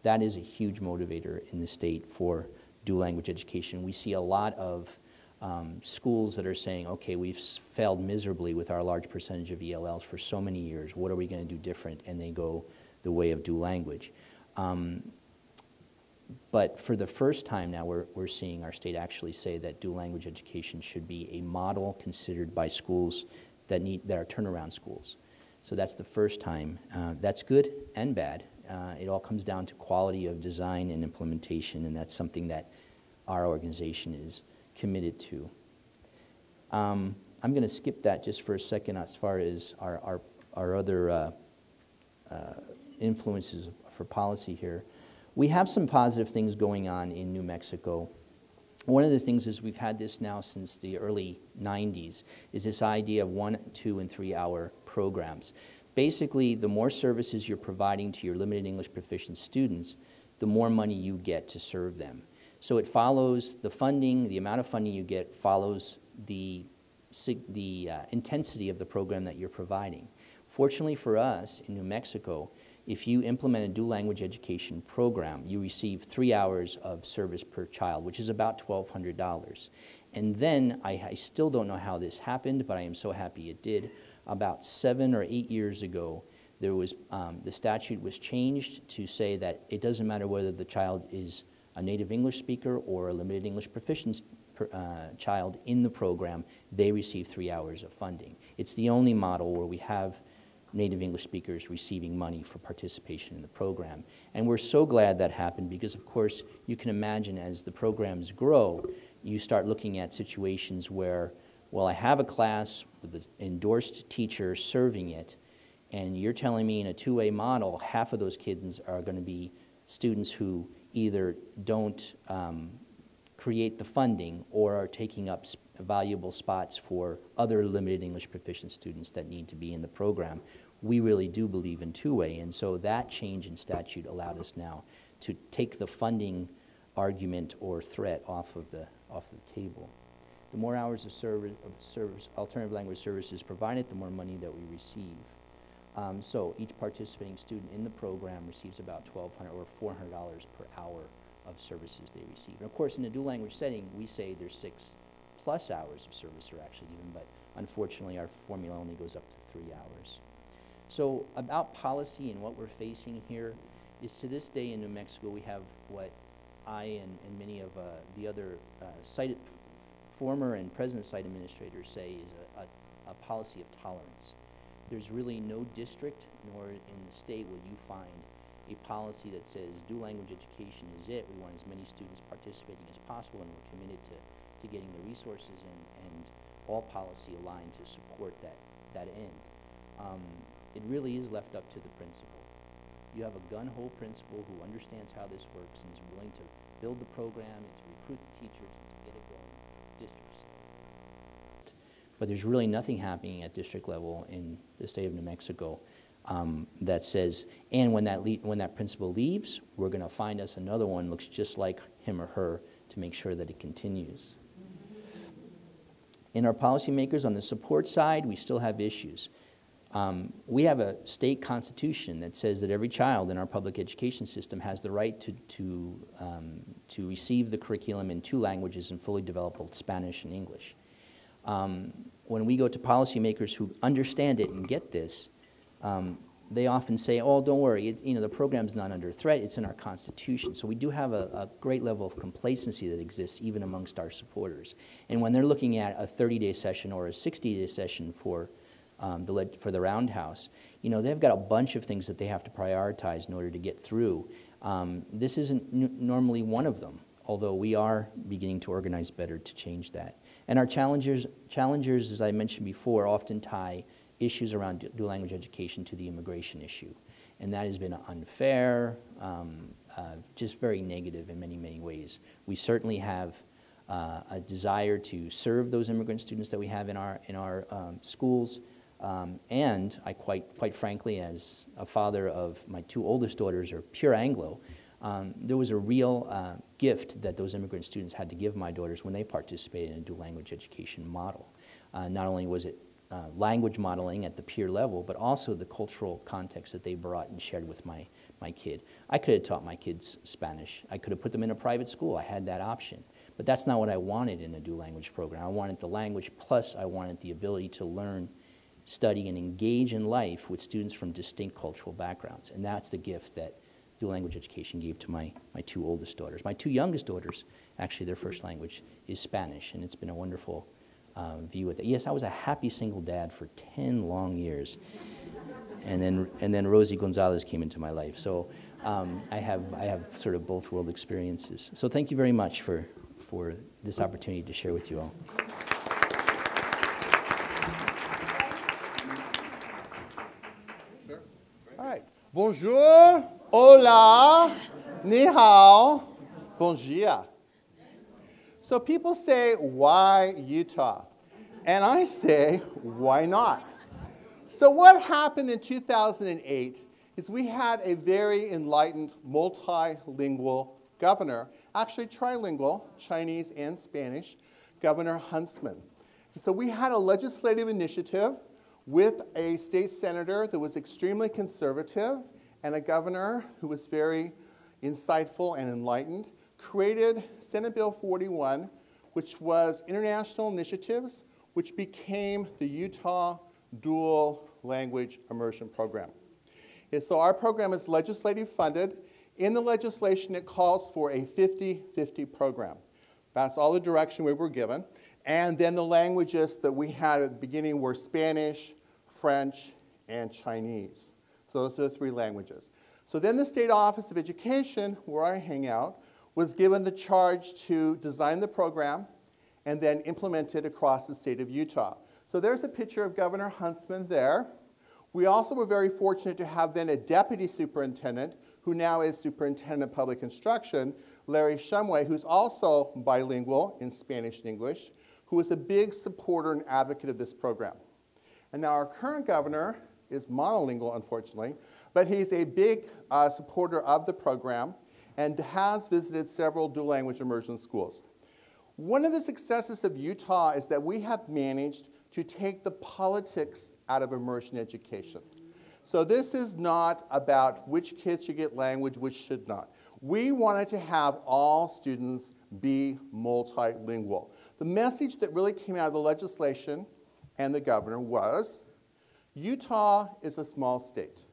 That is a huge motivator in the state for dual language education. We see a lot of schools that are saying, okay, we've failed miserably with our large percentage of ELLs for so many years. What are we going to do different? And they go the way of dual language. But for the first time now, we're seeing our state actually say that dual language education should be a model considered by schools that are turnaround schools. So that's the first time. That's good and bad. It all comes down to quality of design and implementation, and that's something that our organization is committed to. I'm going to skip that just for a second as far as our other influences for policy here. We have some positive things going on in New Mexico. One of the things is we've had this now since the early 90s, is this idea of 1-, 2-, and 3-hour programs. Basically, the more services you're providing to your limited English proficient students, the more money you get to serve them. So it follows the funding, the amount of funding you get follows the intensity of the program that you're providing. Fortunately for us in New Mexico, if you implement a dual language education program, you receive 3 hours of service per child, which is about $1,200. And then, I still don't know how this happened, but I am so happy it did. About 7 or 8 years ago, there was, the statute was changed to say that it doesn't matter whether the child is a native English speaker or a limited English proficient child in the program, they receive 3 hours of funding. It's the only model where we have native English speakers receiving money for participation in the program. And we're so glad that happened because, of course, you can imagine as the programs grow, you start looking at situations where, well, I have a class with an endorsed teacher serving it, and you're telling me in a two-way model, half of those kids are going to be students who either don't create the funding or are taking up valuable spots for other limited English proficient students that need to be in the program. We really do believe in two-way, and so that change in statute allowed us now to take the funding argument or threat off of the table. The more hours of service, alternative language services provided, the more money that we receive. So each participating student in the program receives about $1,200 or $400 per hour of services they receive. And of course, in a dual language setting, we say there's 6+ hours of service, or actually even, but unfortunately our formula only goes up to 3 hours. So about policy and what we're facing here is, to this day in New Mexico, we have what I and many of the other former and present site administrators say is a policy of tolerance. There's really no district nor in the state will you find a policy that says dual language education is it. We want as many students participating as possible, and we're committed to getting the resources and all policy aligned to support that end. It really is left up to the principal. You have a gun-ho principal who understands how this works and is willing to build the program and to recruit the teachers and to get it going. Districts. But there's really nothing happening at district level in the state of New Mexico that says, and when that principal leaves, we're going to find us another one looks just like him or her to make sure that it continues. In our policymakers on the support side, we still have issues. We have a state constitution that says that every child in our public education system has the right to receive the curriculum in 2 languages and fully develop both Spanish and English. When we go to policymakers who understand it and get this, they often say, oh, don't worry, the program's not under threat, it's in our Constitution. So we do have a great level of complacency that exists even amongst our supporters. And when they're looking at a 30-day session or a 60-day session for the Roundhouse, they've got a bunch of things that they have to prioritize in order to get through. This isn't normally one of them, although we are beginning to organize better to change that. And our challengers, as I mentioned before, often tie issues around dual language education to the immigration issue. And that has been unfair, just very negative in many, many ways. We certainly have a desire to serve those immigrant students that we have in our schools. And I quite frankly, as a father of my 2 oldest daughters are pure Anglo, there was a real gift that those immigrant students had to give my daughters when they participated in a dual language education model. Not only was it language modeling at the peer level, but also the cultural context that they brought and shared with my kid. I could have taught my kids Spanish. I could have put them in a private school. I had that option. But that's not what I wanted in a dual language program. I wanted the language, plus I wanted the ability to learn, study, and engage in life with students from distinct cultural backgrounds. And that's the gift that dual language education gave to my 2 oldest daughters. My 2 youngest daughters, actually their first language is Spanish, and it's been a wonderful view with it. Yes, I was a happy single dad for 10 long years. And then Rosie Gonzalez came into my life. So I have sort of both world experiences. So thank you very much for this opportunity to share with you all. Sure. All right. Bonjour, hola, ni hao, bon dia. So people say, why Utah? And I say, why not? So what happened in 2008 is we had a very enlightened, multilingual governor, actually trilingual, Chinese and Spanish, Governor Huntsman. And so we had a legislative initiative with a state senator that was extremely conservative and a governor who was very insightful and enlightened, created Senate Bill 41, which was international initiatives, which became the Utah Dual Language Immersion Program. And so our program is legislative funded. In the legislation, it calls for a 50-50 program. That's all the direction we were given. And then the languages that we had at the beginning were Spanish, French, and Chinese. So those are the 3 languages. So then the State Office of Education, where I hang out, was given the charge to design the program and then implement it across the state of Utah. So there's a picture of Governor Huntsman there. We also were very fortunate to have then a deputy superintendent, who now is superintendent of public instruction, Larry Shumway, who's also bilingual in Spanish and English, who is a big supporter and advocate of this program. And now our current governor is monolingual, unfortunately, but he's a big supporter of the program and has visited several dual language immersion schools. One of the successes of Utah is that we have managed to take the politics out of immersion education. So this is not about which kids should get language, which should not. We wanted to have all students be multilingual. The message that really came out of the legislation and the governor was, Utah is a small state.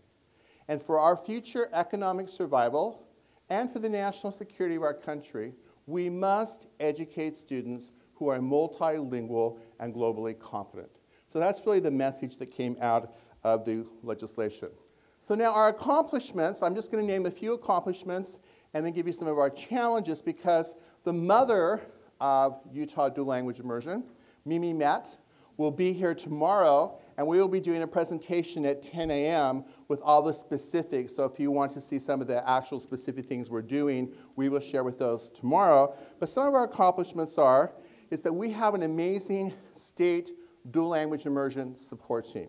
And for our future economic survival and for the national security of our country, we must educate students who are multilingual and globally competent. So that's really the message that came out of the legislation. So now our accomplishments, I'm just going to name a few accomplishments and then give you some of our challenges, because the mother of Utah Dual Language Immersion, Mimi Met, will be here tomorrow, and we will be doing a presentation at 10 a.m. with all the specifics. So if you want to see some of the actual specific things we're doing, we will share with those tomorrow. But some of our accomplishments is that we have an amazing state dual language immersion support team.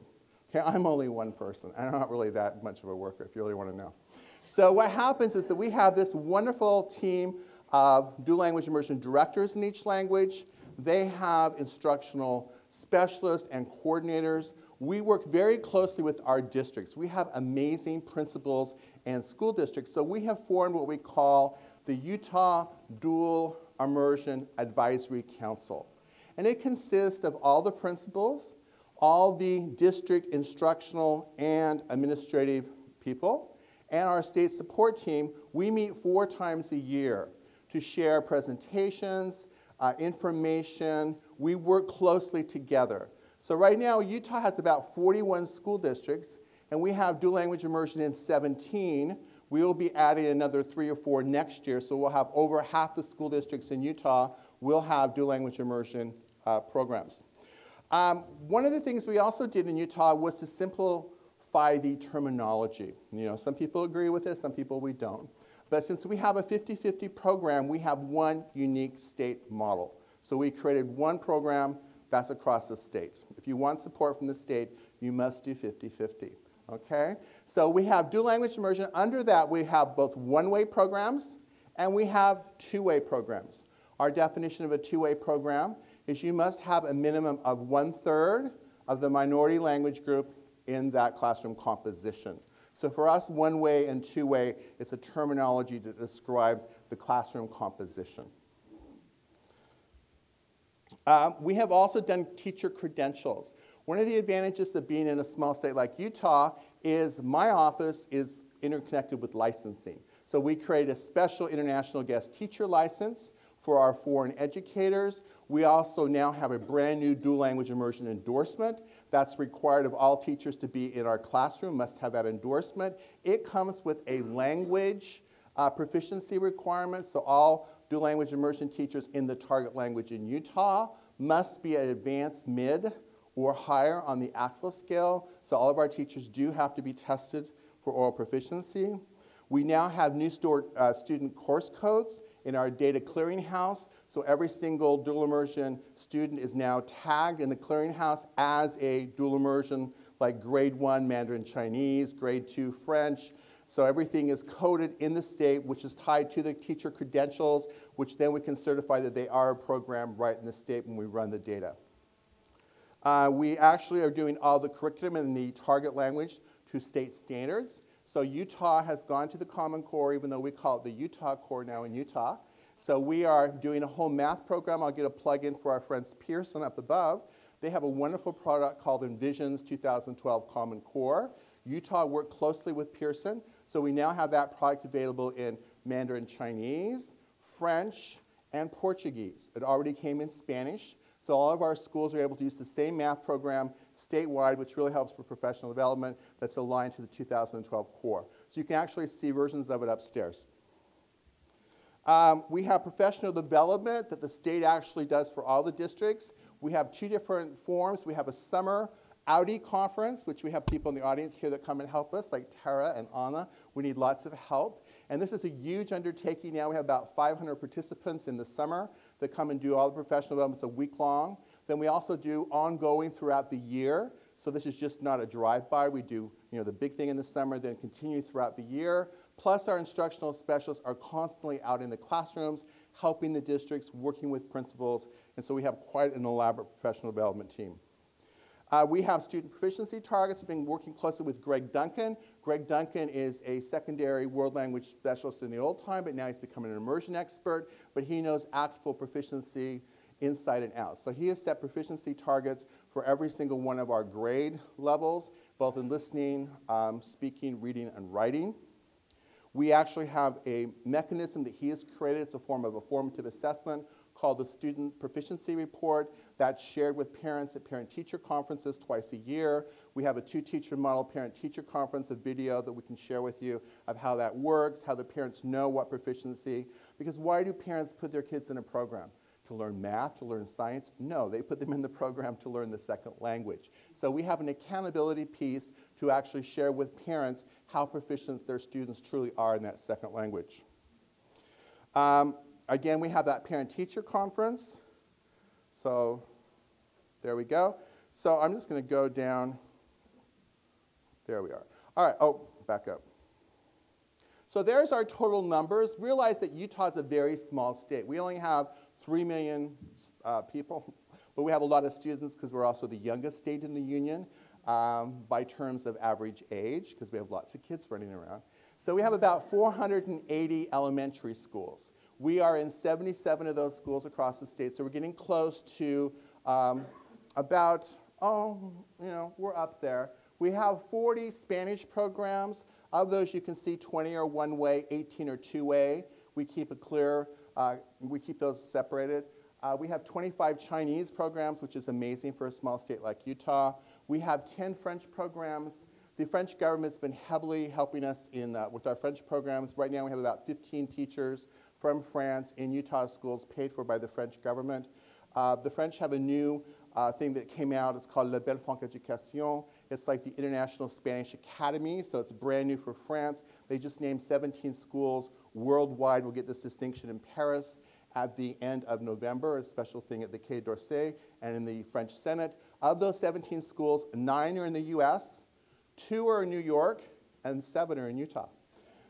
Okay, I'm only one person. I'm not really that much of a worker, if you really want to know. So what happens is that we have this wonderful team of dual language immersion directors in each language. They have instructional specialists and coordinators. We work very closely with our districts. We have amazing principals and school districts. So we have formed what we call the Utah Dual Immersion Advisory Council. And it consists of all the principals, all the district instructional and administrative people, and our state support team. We meet 4 times a year to share presentations, information. We work closely together. So right now, Utah has about 41 school districts, and we have dual language immersion in 17. We will be adding another 3 or 4 next year, so we'll have over half the school districts in Utah will have dual language immersion programs. One of the things we also did in Utah was to simplify the terminology. You know, some people agree with this, some people we don't. But since we have a 50-50 program, we have one unique state model. So we created one program that's across the state. If you want support from the state, you must do 50-50. Okay? So we have dual language immersion. Under that, we have both one-way programs and we have two-way programs. Our definition of a two-way program is you must have a minimum of 1/3 of the minority language group in that classroom composition. So for us, one-way and two-way is a terminology that describes the classroom composition. We have also done teacher credentials. One of the advantages of being in a small state like Utah is my office is interconnected with licensing. So we created a special international guest teacher license for our foreign educators. We also now have a brand new dual language immersion endorsement that's required of all teachers to be in our classroom, must have that endorsement. It comes with a language proficiency requirement, so all dual language immersion teachers in the target language in Utah must be at advanced mid or higher on the ACTFL scale, so all of our teachers do have to be tested for oral proficiency. We now have new student course codes in our data clearinghouse, so every single dual immersion student is now tagged in the clearinghouse as a dual immersion, like grade 1 Mandarin Chinese, grade 2 French. So everything is coded in the state, which is tied to the teacher credentials, which then we can certify that they are a program right in the state when we run the data. We actually are doing all the curriculum in the target language to state standards. So Utah has gone to the Common Core, even though we call it the Utah Core now in Utah. So we are doing a whole math program. I'll get a plug-in for our friends Pearson up above. They have a wonderful product called Envision's 2012 Common Core. Utah worked closely with Pearson, so we now have that product available in Mandarin Chinese, French, and Portuguese. It already came in Spanish, so all of our schools are able to use the same math program, statewide, which really helps for professional development, that's aligned to the 2012 core. So you can actually see versions of it upstairs. We have professional development that the state actually does for all the districts. We have two different forms. We have a summer Audi conference, which we have people in the audience here that come and help us, like Tara and Anna. We need lots of help. And this is a huge undertaking now. We have about 500 participants in the summer that come and do all the professional development. It's a week long. Then we also do ongoing throughout the year. So this is just not a drive-by. We do the big thing in the summer, then continue throughout the year. Plus our instructional specialists are constantly out in the classrooms, helping the districts, working with principals. And so we have quite an elaborate professional development team. We have student proficiency targets. We've been working closely with Gregg Duncan. Gregg Duncan is a secondary world language specialist in the old time, but now he's become an immersion expert. But he knows actual proficiency inside and out. So he has set proficiency targets for every single one of our grade levels, both in listening, speaking, reading, and writing. We actually have a mechanism that he has created. It's a form of a formative assessment called the Student Proficiency Report that's shared with parents at parent-teacher conferences twice a year. We have a two-teacher model parent-teacher conference, a video that we can share with you of how that works, how the parents know what proficiency. Because why do parents put their kids in a program? To learn math, to learn science? No, they put them in the program to learn the second language. So we have an accountability piece to actually share with parents how proficient their students truly are in that second language. Again, we have that parent-teacher conference. So there we go. So I'm just going to go down. There we are. All right. Oh, back up. So there's our total numbers. Realize that Utah is a very small state. We only have 3 million people, but we have a lot of students because we're also the youngest state in the union by terms of average age, because we have lots of kids running around. So we have about 480 elementary schools. We are in 77 of those schools across the state, so we're getting close to about, we're up there. We have 40 Spanish programs. Of those, you can see 20 are one-way, 18 are two-way. We keep it clear. We keep those separated. We have 25 Chinese programs, which is amazing for a small state like Utah. We have 10 French programs. The French government's been heavily helping us with our French programs. Right now we have about 15 teachers from France in Utah schools paid for by the French government. The French have a new thing that came out. It's called La Belle Franque Education. It's like the International Spanish Academy, so it's brand new for France. They just named 17 schools worldwide. We'll get this distinction in Paris at the end of November, a special thing at the Quai d'Orsay and in the French Senate. Of those 17 schools, 9 are in the US, 2 are in New York, and 7 are in Utah.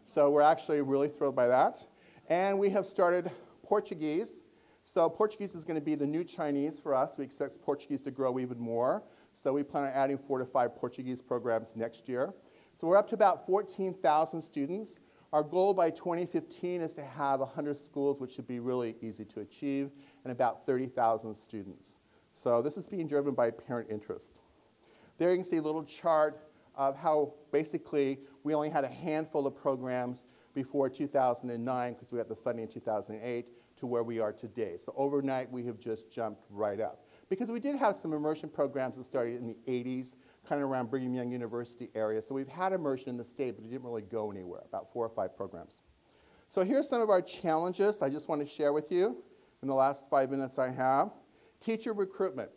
So we're actually really thrilled by that. And we have started Portuguese. So Portuguese is going to be the new Chinese for us. We expect Portuguese to grow even more. So we plan on adding 4 to 5 Portuguese programs next year. So we're up to about 14,000 students. Our goal by 2015 is to have 100 schools, which should be really easy to achieve, and about 30,000 students. So this is being driven by parent interest. There you can see a little chart of how basically we only had a handful of programs before 2009 because we had the funding in 2008 to where we are today. So overnight we have just jumped right up. Because we did have some immersion programs that started in the 80s, kind of around Brigham Young University area. So we've had immersion in the state, but it didn't really go anywhere, about 4 or 5 programs. So here's some of our challenges I just want to share with you in the last 5 minutes I have. Teacher recruitment.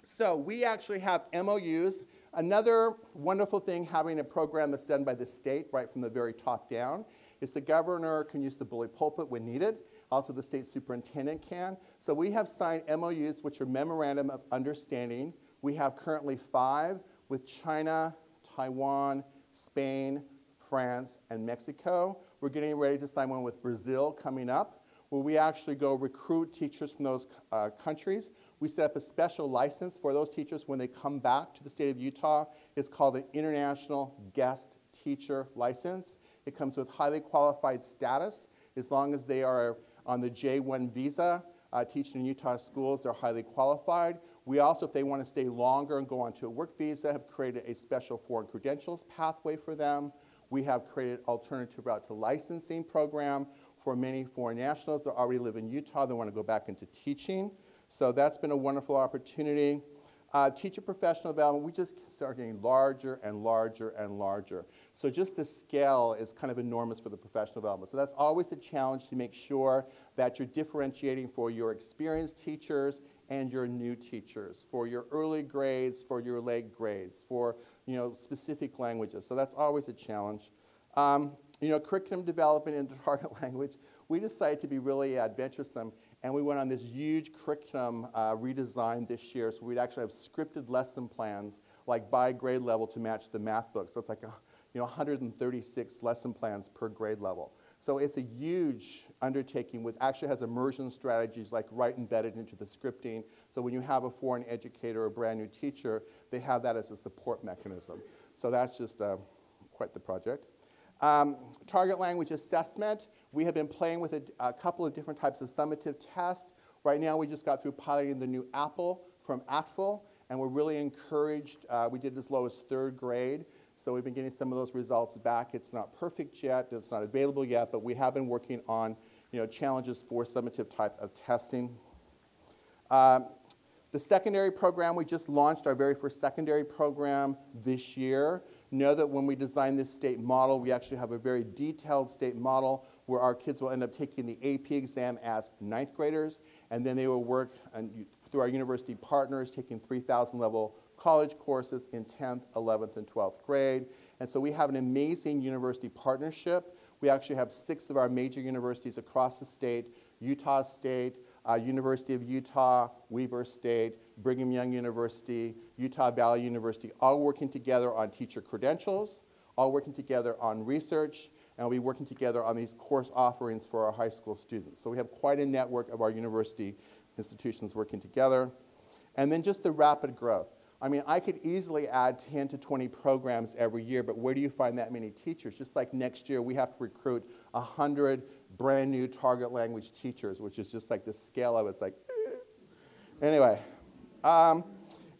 So we actually have MOUs. Another wonderful thing having a program that's done by the state right from the very top down is the governor can use the bully pulpit when needed. Also the state superintendent can. So we have signed MOUs, which are Memorandum of Understanding. We have currently 5 with China, Taiwan, Spain, France, and Mexico. We're getting ready to sign one with Brazil coming up, where we actually go recruit teachers from those countries. We set up a special license for those teachers when they come back to the state of Utah. It's called the International Guest Teacher License. It comes with highly qualified status. As long as they are on the J1 visa, teaching in Utah schools, they're highly qualified. We also, if they want to stay longer and go on to a work visa, have created a special foreign credentials pathway for them. We have created alternative route to licensing program for many foreign nationals that already live in Utah. They want to go back into teaching. So that's been a wonderful opportunity. Teacher professional development, we just start getting larger and larger and larger. So just the scale is kind of enormous for the professional development. So that's always a challenge to make sure that you're differentiating for your experienced teachers and your new teachers, for your early grades, for your late grades, for specific languages. So that's always a challenge. Curriculum development in the target language, we decided to be really adventuresome, and we went on this huge curriculum redesign this year. So we'd actually have scripted lesson plans, like by grade level, to match the math book. So it's like 136 lesson plans per grade level. So it's a huge undertaking, which actually has immersion strategies like right embedded into the scripting. So when you have a foreign educator or a brand new teacher, they have that as a support mechanism. So that's just quite the project. Target language assessment. We have been playing with a couple of different types of summative tests. Right now we just got through piloting the new Apple from ACTFL, and we're really encouraged. We did as low as 3rd grade. So we've been getting some of those results back. It's not perfect yet, it's not available yet, but we have been working on challenges for summative type of testing. The secondary program, we just launched our very first secondary program this year. Know that when we design this state model, we actually have a very detailed state model where our kids will end up taking the AP exam as 9th graders, and then they will work through our university partners, taking 3,000 level college courses in 10th, 11th, and 12th grade. And so we have an amazing university partnership. We actually have 6 of our major universities across the state: Utah State, University of Utah, Weber State, Brigham Young University, Utah Valley University, all working together on teacher credentials, all working together on research, and we'll be working together on these course offerings for our high school students. So we have quite a network of our university institutions working together. And then just the rapid growth. I mean, I could easily add 10 to 20 programs every year, but where do you find that many teachers? Just like next year, we have to recruit 100 brand new target language teachers, which is just like the scale of it's like, Anyway.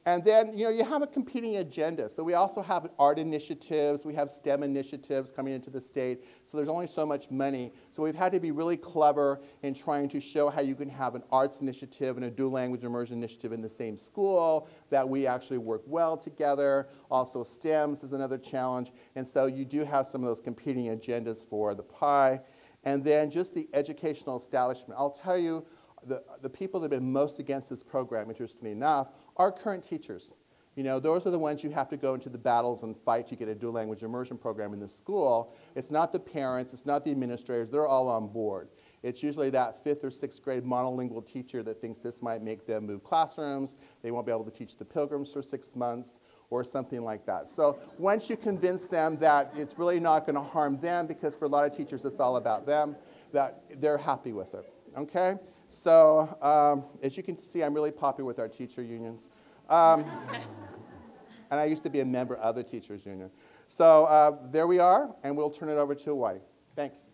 And then, you have a competing agenda. So we also have art initiatives. We have STEM initiatives coming into the state. So there's only so much money. So we've had to be really clever in trying to show how you can have an arts initiative and a dual language immersion initiative in the same school, that we actually work well together. Also, STEMs is another challenge. And so you do have some of those competing agendas for the pie. And then just the educational establishment. I'll tell you, the people that have been most against this program, interestingly enough, are current teachers. Those are the ones you have to go into the battles and fight to get a dual language immersion program in the school. It's not the parents, it's not the administrators, they're all on board. It's usually that 5th or 6th grade monolingual teacher that thinks this might make them move classrooms, they won't be able to teach the Pilgrims for 6 months, or something like that. So once you convince them that it's really not going to harm them, because for a lot of teachers it's all about them, that they're happy with it, okay? So as you can see, I'm really popular with our teacher unions. And I used to be a member of the teachers union. So there we are, and we'll turn it over to Hawai'i. Thanks.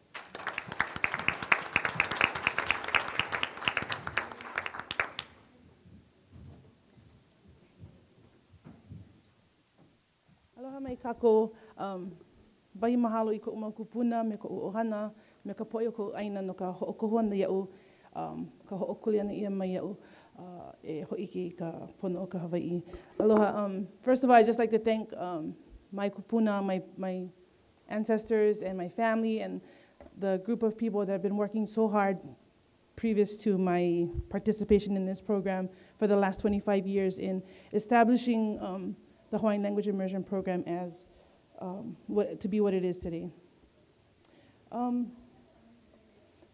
Aloha mai kako. Wahi mahalo I ko'u mau kupuna, me ko'u ohana, me ka po'i o ko'u aina no ka ho'okohua na ia'u, ka ho'okuli ana ia mai ia'u, e ho'iki ka pono o ka Hawai'i. Aloha. First of all, I'd just like to thank my kupuna, my ancestors and my family and the group of people that have been working so hard previous to my participation in this program for the last 25 years in establishing the Hawaiian Language Immersion Program as to be what it is today.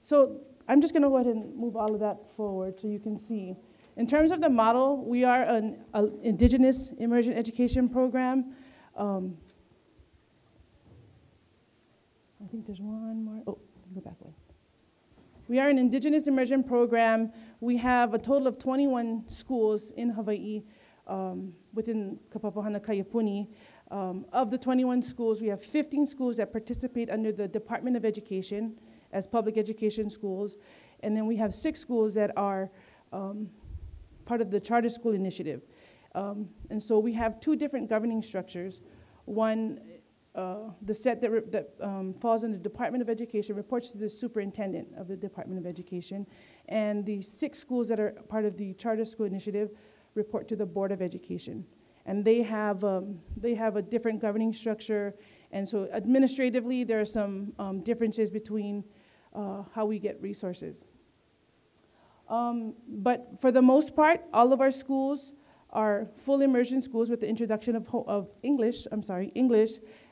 So I'm just going to go ahead and move all of that forward so you can see. In terms of the model, we are an indigenous immersion education program. I think there's one more. Oh, go back one. We are an indigenous immersion program. We have a total of 21 schools in Hawaii within Kapapohana Kaiapuni. Of the 21 schools, we have 15 schools that participate under the Department of Education as public education schools. And then we have 6 schools that are part of the Charter School Initiative. And so we have 2 different governing structures. One, the set that falls under the Department of Education reports to the superintendent of the Department of Education. And the 6 schools that are part of the Charter School Initiative report to the Board of Education. And they have a different governing structure, and so administratively there are some differences between how we get resources. But for the most part, all of our schools are full immersion schools with the introduction of English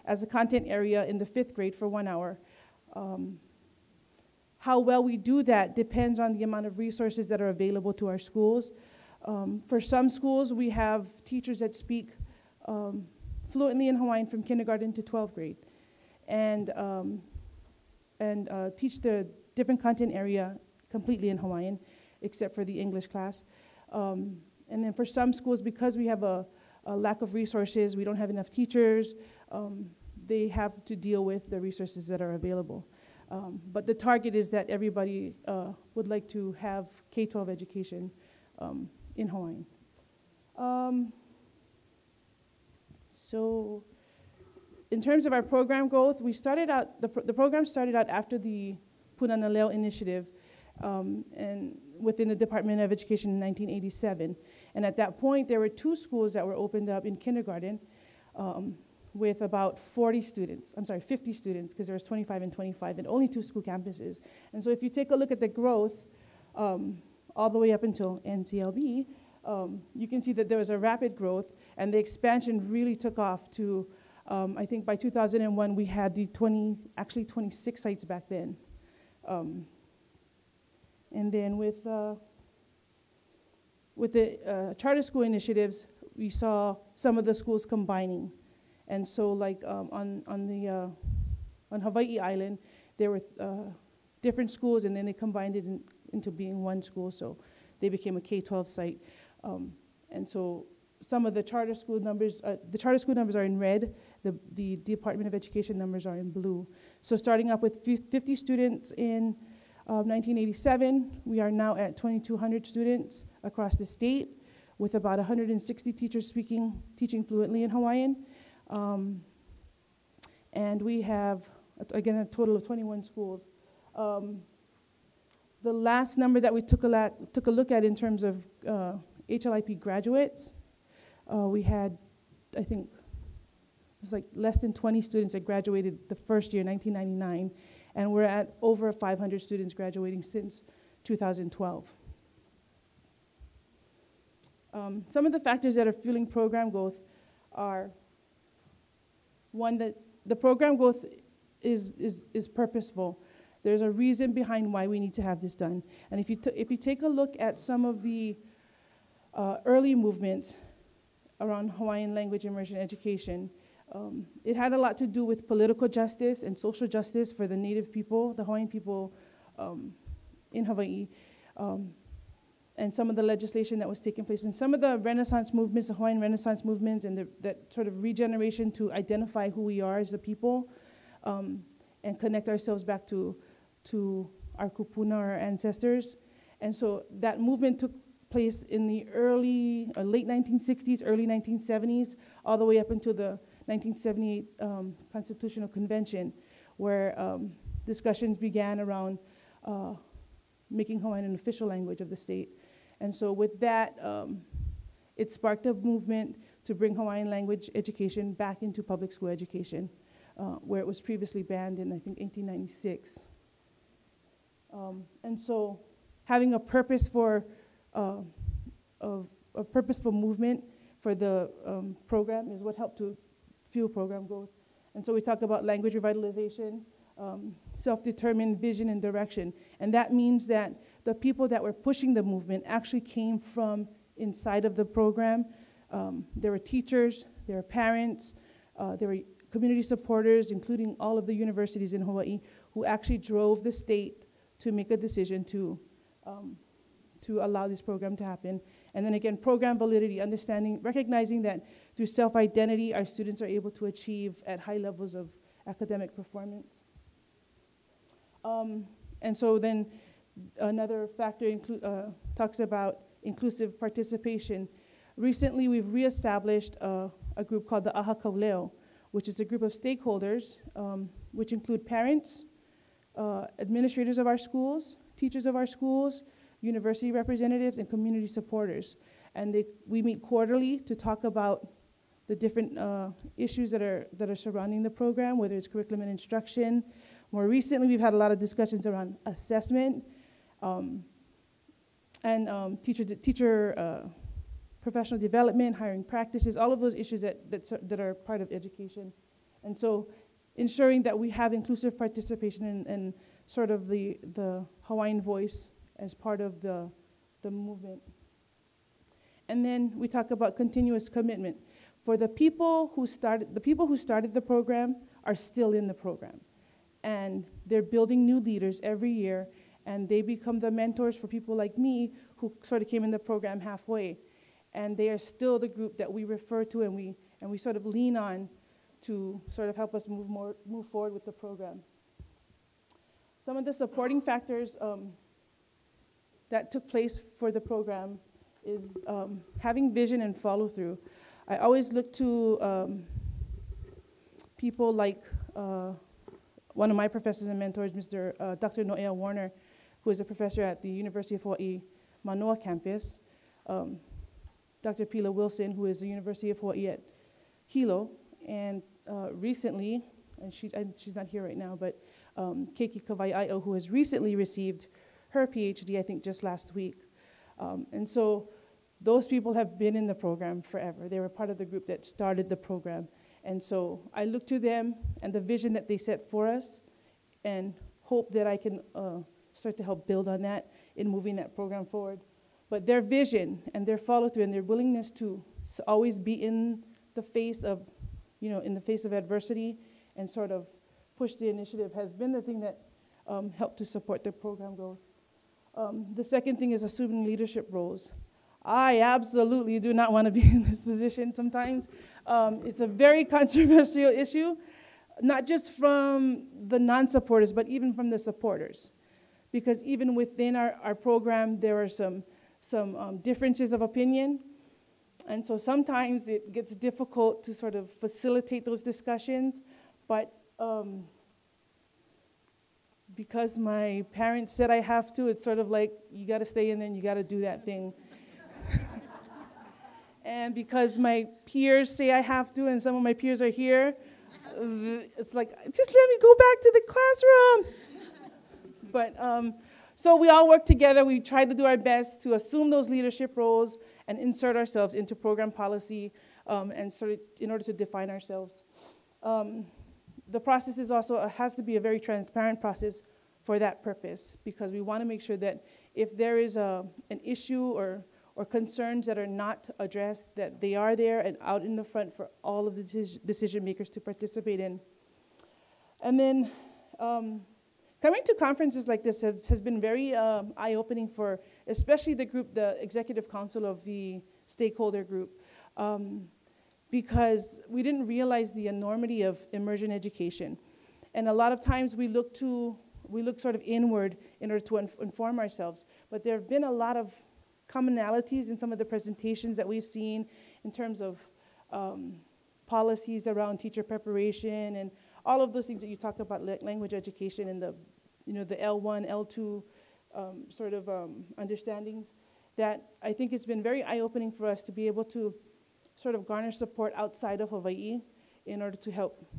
as a content area in the 5th grade for 1 hour. How well we do that depends on the amount of resources that are available to our schools. For some schools, we have teachers that speak fluently in Hawaiian from kindergarten to 12th grade and teach the different content area completely in Hawaiian, except for the English class. And then for some schools, because we have a lack of resources, we don't have enough teachers, they have to deal with the resources that are available. But the target is that everybody would like to have K-12 education in Hawaiian. So in terms of our program growth, we started out, the program started out after the Punana Leo initiative and within the Department of Education in 1987. And at that point, there were 2 schools that were opened up in kindergarten with about 50 students, because there was 25 and 25, and only 2 school campuses. And so if you take a look at the growth, all the way up until NCLB, you can see that there was a rapid growth, and the expansion really took off to, I think by 2001, we had the 26 sites back then. And then with the charter school initiatives, we saw some of the schools combining. And so like on Hawai'i Island, there were different schools, and then they combined it into being one school, so they became a K-12 site. And so some of the charter school numbers are in red, the Department of Education numbers are in blue. So starting off with 50 students in 1987, we are now at 2,200 students across the state, with about 160 teachers teaching fluently in Hawaiian. And we have, again, a total of 21 schools. The last number that we took a look at in terms of HLIP graduates, we had, I think, it was like less than 20 students that graduated the first year, 1999, and we're at over 500 students graduating since 2012. Some of the factors that are fueling program growth are, one, that the program growth is purposeful. There's a reason behind why we need to have this done. And if you take a look at some of the early movements around Hawaiian language immersion education, it had a lot to do with political justice and social justice for the native people, the Hawaiian people in Hawaii, and some of the legislation that was taking place. And some of the Renaissance movements, the Hawaiian Renaissance movements, and that sort of regeneration to identify who we are as a people and connect ourselves back to our kupuna, our ancestors. And so that movement took place in the late 1960s, early 1970s, all the way up until the 1978 Constitutional Convention, where discussions began around making Hawaiian an official language of the state. And so with that, it sparked a movement to bring Hawaiian language education back into public school education, where it was previously banned in, I think, 1896. And so having a purpose for a purposeful movement for the program is what helped to fuel program growth. And so we talk about language revitalization, self-determined vision and direction. And that means that the people that were pushing the movement actually came from inside of the program. There were teachers, there were parents, there were community supporters, including all of the universities in Hawaii, who actually drove the state to make a decision to allow this program to happen. And then again, program validity, recognizing that through self-identity, our students are able to achieve at high levels of academic performance. And so then another factor talks about inclusive participation. Recently, we've reestablished a group called the Aha Kauleo, which is a group of stakeholders, which include parents, administrators of our schools, teachers of our schools, university representatives, and community supporters. And we meet quarterly to talk about the different issues that are surrounding the program, whether it's curriculum and instruction. More recently, we've had a lot of discussions around assessment and teacher professional development, hiring practices, all of those issues that are part of education. And so ensuring that we have inclusive participation and sort of the Hawaiian voice as part of the movement. And then we talk about continuous commitment. For the people who started the program are still in the program. And they're building new leaders every year, and they become the mentors for people like me who sort of came in the program halfway. And they are still the group that we refer to and we sort of lean on to sort of help us move forward with the program. Some of the supporting factors that took place for the program is having vision and follow through. I always look to people like one of my professors and mentors, Dr. Noea Warner, who is a professor at the University of Hawaii Manoa campus, Dr. Pila Wilson, who is the University of Hawaii at Hilo, and recently, and she's not here right now, but Keiki Kawai'aio, who has recently received her PhD, I think just last week. And so those people have been in the program forever. They were part of the group that started the program. And so I look to them and the vision that they set for us and hope that I can start to help build on that in moving that program forward. But their vision and their follow-through and their willingness to always be in the face of, in the face of adversity and sort of push the initiative has been the thing that helped to support the program growth. The second thing is assuming leadership roles. I absolutely do not want to be in this position sometimes. It's a very controversial issue, not just from the non-supporters, but even from the supporters. Because even within our program, there are some differences of opinion. And so sometimes it gets difficult to sort of facilitate those discussions. But because my parents said I have to, it's sort of like, you got to stay in there and you got to do that thing. And because my peers say I have to, and some of my peers are here, it's like, just let me go back to the classroom. But so we all work together. We try to do our best to assume those leadership roles and insert ourselves into program policy and sort of in order to define ourselves. The process is also has to be a very transparent process for that purpose, because we want to make sure that if there is an issue or concerns that are not addressed, that they are there and out in the front for all of the decision makers to participate in. And then coming to conferences like this has been very eye-opening for especially the executive council of the stakeholder group, because we didn't realize the enormity of immersion education. And a lot of times we look sort of inward in order to inform ourselves, but there have been a lot of commonalities in some of the presentations that we've seen in terms of policies around teacher preparation and all of those things that you talk about, language education and the L1, L2 sort of understandings, that I think it's been very eye-opening for us to be able to sort of garner support outside of Hawaii in order to help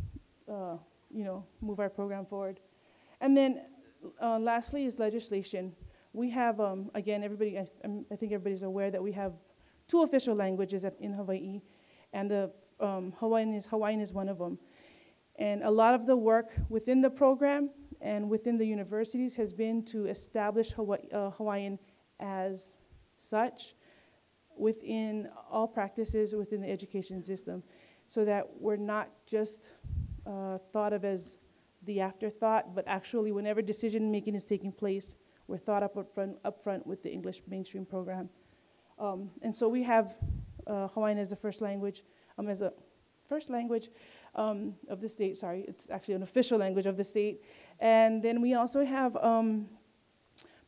move our program forward. And then lastly is legislation. We have, again, I think everybody's aware that we have 2 official languages in Hawaii, and the Hawaiian is one of them. And a lot of the work within the program and within the universities has been to establish Hawaiian as such within all practices within the education system, so that we're not just thought of as the afterthought, but actually whenever decision making is taking place, we're thought up front with the English mainstream program. And so we have Hawaiian as a first language, of the state, sorry, it's actually an official language of the state. And then we also have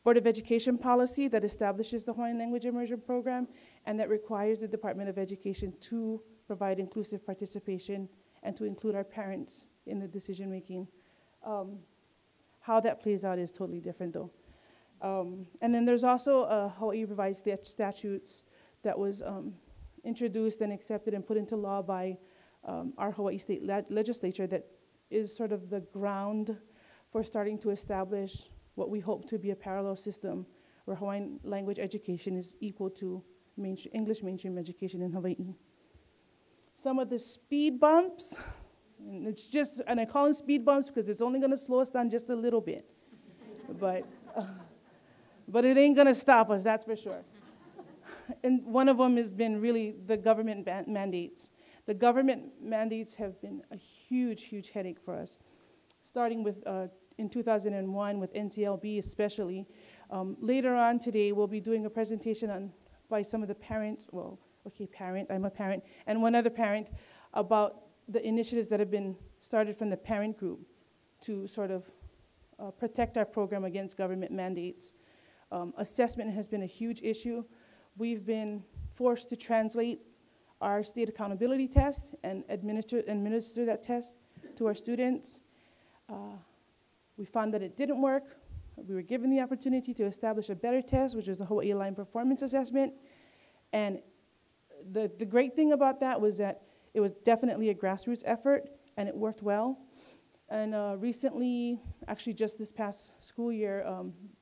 Board of Education policy that establishes the Hawaiian Language Immersion Program and that requires the Department of Education to provide inclusive participation and to include our parents in the decision making. How that plays out is totally different though. And then there's also Hawaii revised statutes that was introduced and accepted and put into law by our Hawaii state legislature that is sort of the ground for starting to establish what we hope to be a parallel system where Hawaiian language education is equal to English mainstream education in Hawaii. Some of the speed bumps, and I call them speed bumps because it's only gonna slow us down just a little bit. But it ain't gonna stop us, that's for sure. And one of them has been really the government mandates. The government mandates have been a huge, huge headache for us. Starting with, in 2001 with NCLB especially. Later on today, we'll be doing a presentation by some of the parents, well, okay, I'm a parent, and one other parent about the initiatives that have been started from the parent group to sort of protect our program against government mandates. Assessment has been a huge issue. We've been forced to translate our state accountability test and administer that test to our students. We found that it didn't work. We were given the opportunity to establish a better test, which is the Hawaii Line Performance Assessment. And the great thing about that was that it was definitely a grassroots effort, and it worked well. And recently, actually just this past school year,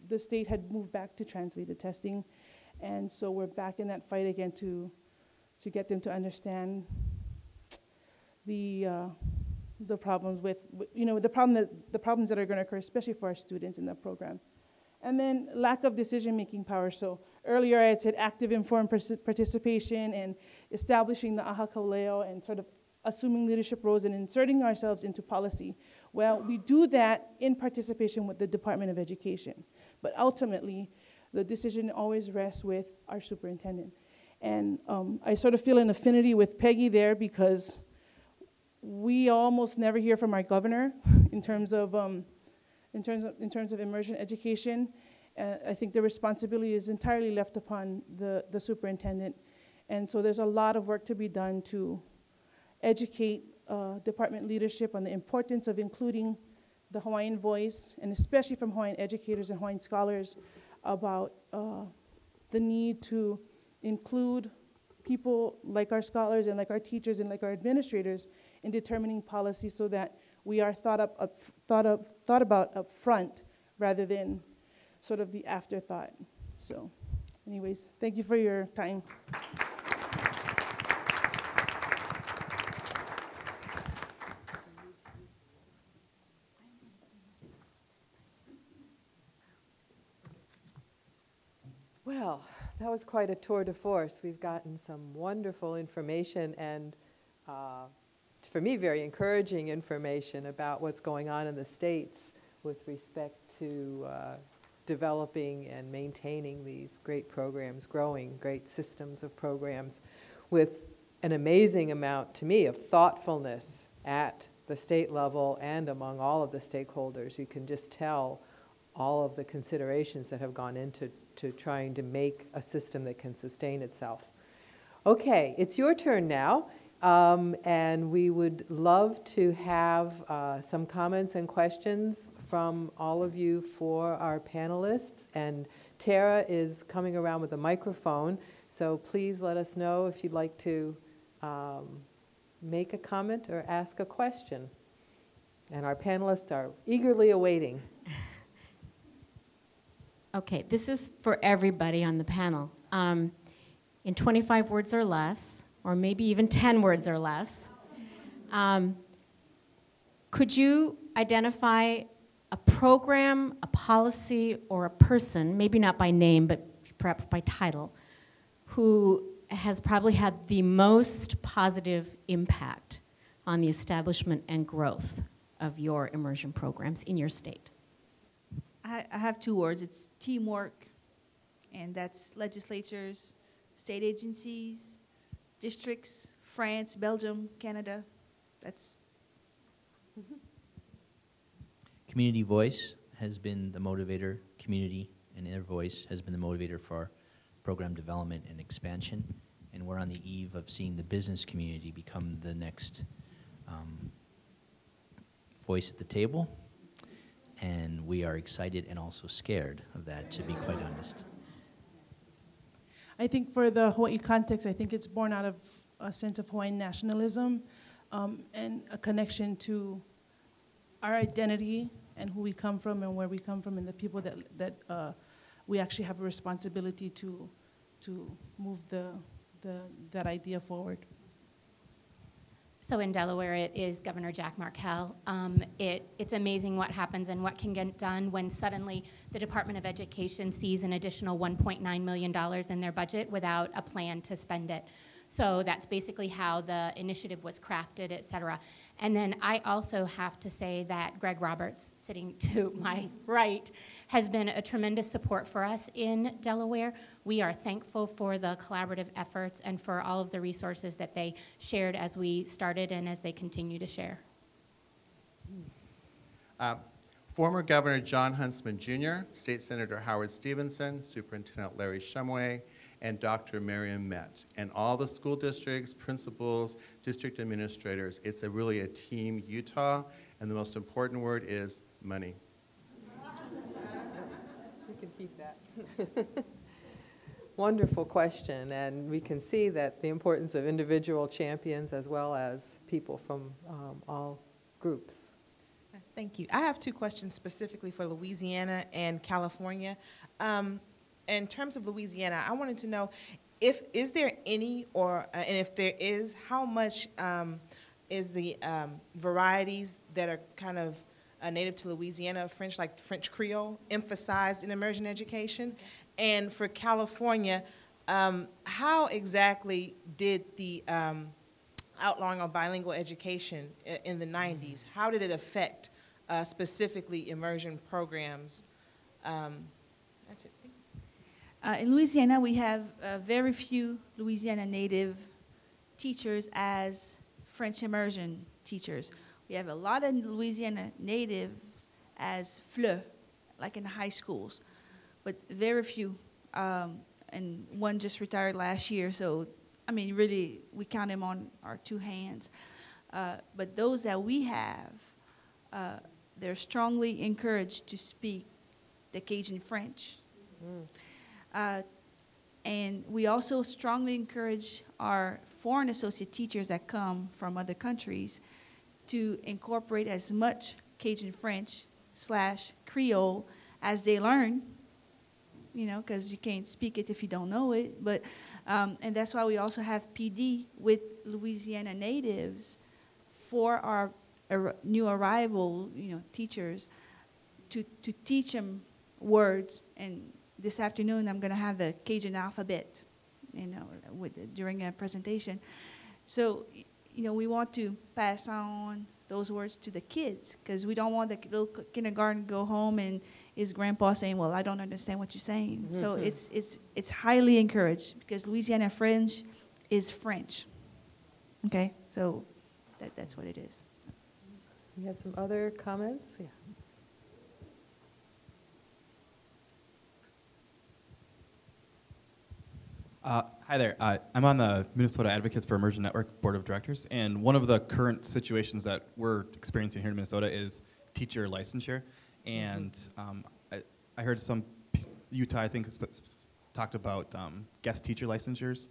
the state had moved back to translated testing. And so we're back in that fight again to get them to understand the problems with, the problems that are going to occur, especially for our students in the program. And then lack of decision-making power. So earlier I had said active informed participation and establishing the aha kauleo and sort of assuming leadership roles and inserting ourselves into policy. Well, we do that in participation with the Department of Education. But ultimately, the decision always rests with our superintendent. And I sort of feel an affinity with Peggy there because we almost never hear from our governor in terms of immersion education. I think the responsibility is entirely left upon the superintendent. And so there's a lot of work to be done to educate department leadership on the importance of including the Hawaiian voice, and especially from Hawaiian educators and Hawaiian scholars, about the need to include people like our scholars and like our teachers and like our administrators in determining policy so that we are thought about up front rather than sort of the afterthought. So anyways, thank you for your time. Well, that was quite a tour de force. We've gotten some wonderful information and, for me, very encouraging information about what's going on in the States with respect to developing and maintaining these great programs, growing great systems of programs with an amazing amount, to me, of thoughtfulness at the state level and among all of the stakeholders. You can just tell all of the considerations that have gone into trying to make a system that can sustain itself. Okay, it's your turn now, and we would love to have some comments and questions from all of you for our panelists. And Tara is coming around with a microphone, so please let us know if you'd like to make a comment or ask a question. And our panelists are eagerly awaiting. Okay, this is for everybody on the panel. In 25 words or less, or maybe even 10 words or less, could you identify a program, a policy, or a person, maybe not by name, but perhaps by title, who has probably had the most positive impact on the establishment and growth of your immersion programs in your state? I have 2 words. It's teamwork, and that's legislatures, state agencies, districts, France, Belgium, Canada. That's... Community voice has been the motivator. Community and their voice has been the motivator for program development and expansion. And we're on the eve of seeing the business community become the next voice at the table. And we are excited and also scared of that, to be quite honest. I think for the Hawaii context, I think it's born out of a sense of Hawaiian nationalism and a connection to our identity and who we come from and where we come from and the people that we actually have a responsibility to move that idea forward. So in Delaware, it is Governor Jack Markell. It's amazing what happens and what can get done when suddenly the Department of Education sees an additional $1.9 million in their budget without a plan to spend it. So that's basically how the initiative was crafted, et cetera. And then I also have to say that Gregg Roberts, sitting to my right, has been a tremendous support for us in Delaware. We are thankful for the collaborative efforts and for all of the resources that they shared as we started and as they continue to share. Former Governor John Huntsman Jr., State Senator Howard Stevenson, Superintendent Larry Shumway, and Dr. Marion Met, and all the school districts, principals, district administrators. It's really a team Utah, and the most important word is money. You can keep that. Wonderful question, and we can see that the importance of individual champions as well as people from all groups. Thank you. I have two questions specifically for Louisiana and California. In terms of Louisiana, I wanted to know is there any, and if there is, how much is the varieties that are kind of native to Louisiana French, like French Creole, emphasized in immersion education? And for California, how exactly did the outlawing of bilingual education in the 90s, how did it affect specifically immersion programs? That's it. In Louisiana, we have very few Louisiana native teachers as French immersion teachers. We have a lot of Louisiana natives as FLE, like in the high schools, but very few. And one just retired last year, so I mean, really, we count them on our two hands. But those that we have, they're strongly encouraged to speak the Cajun French. And we also strongly encourage our foreign associate teachers that come from other countries to incorporate as much Cajun French / Creole as they learn, you know, because you can't speak it if you don't know it. But, and that's why we also have PD with Louisiana natives for our new arrival, you know, teachers to teach them words. And this afternoon, I'm going to have the Cajun alphabet, you know, during a presentation. So, you know, we want to pass on those words to the kids because we don't want the little kindergarten to go home and his grandpa saying, well, I don't understand what you're saying. Mm-hmm. So it's highly encouraged because Louisiana French is French. Okay, so that's what it is. We have some other comments? Yeah. Hi there. I'm on the Minnesota Advocates for Immersion Network Board of Directors, and one of the current situations that we're experiencing here in Minnesota is teacher licensure. And I heard some Utah, I think, talked about guest teacher licensures.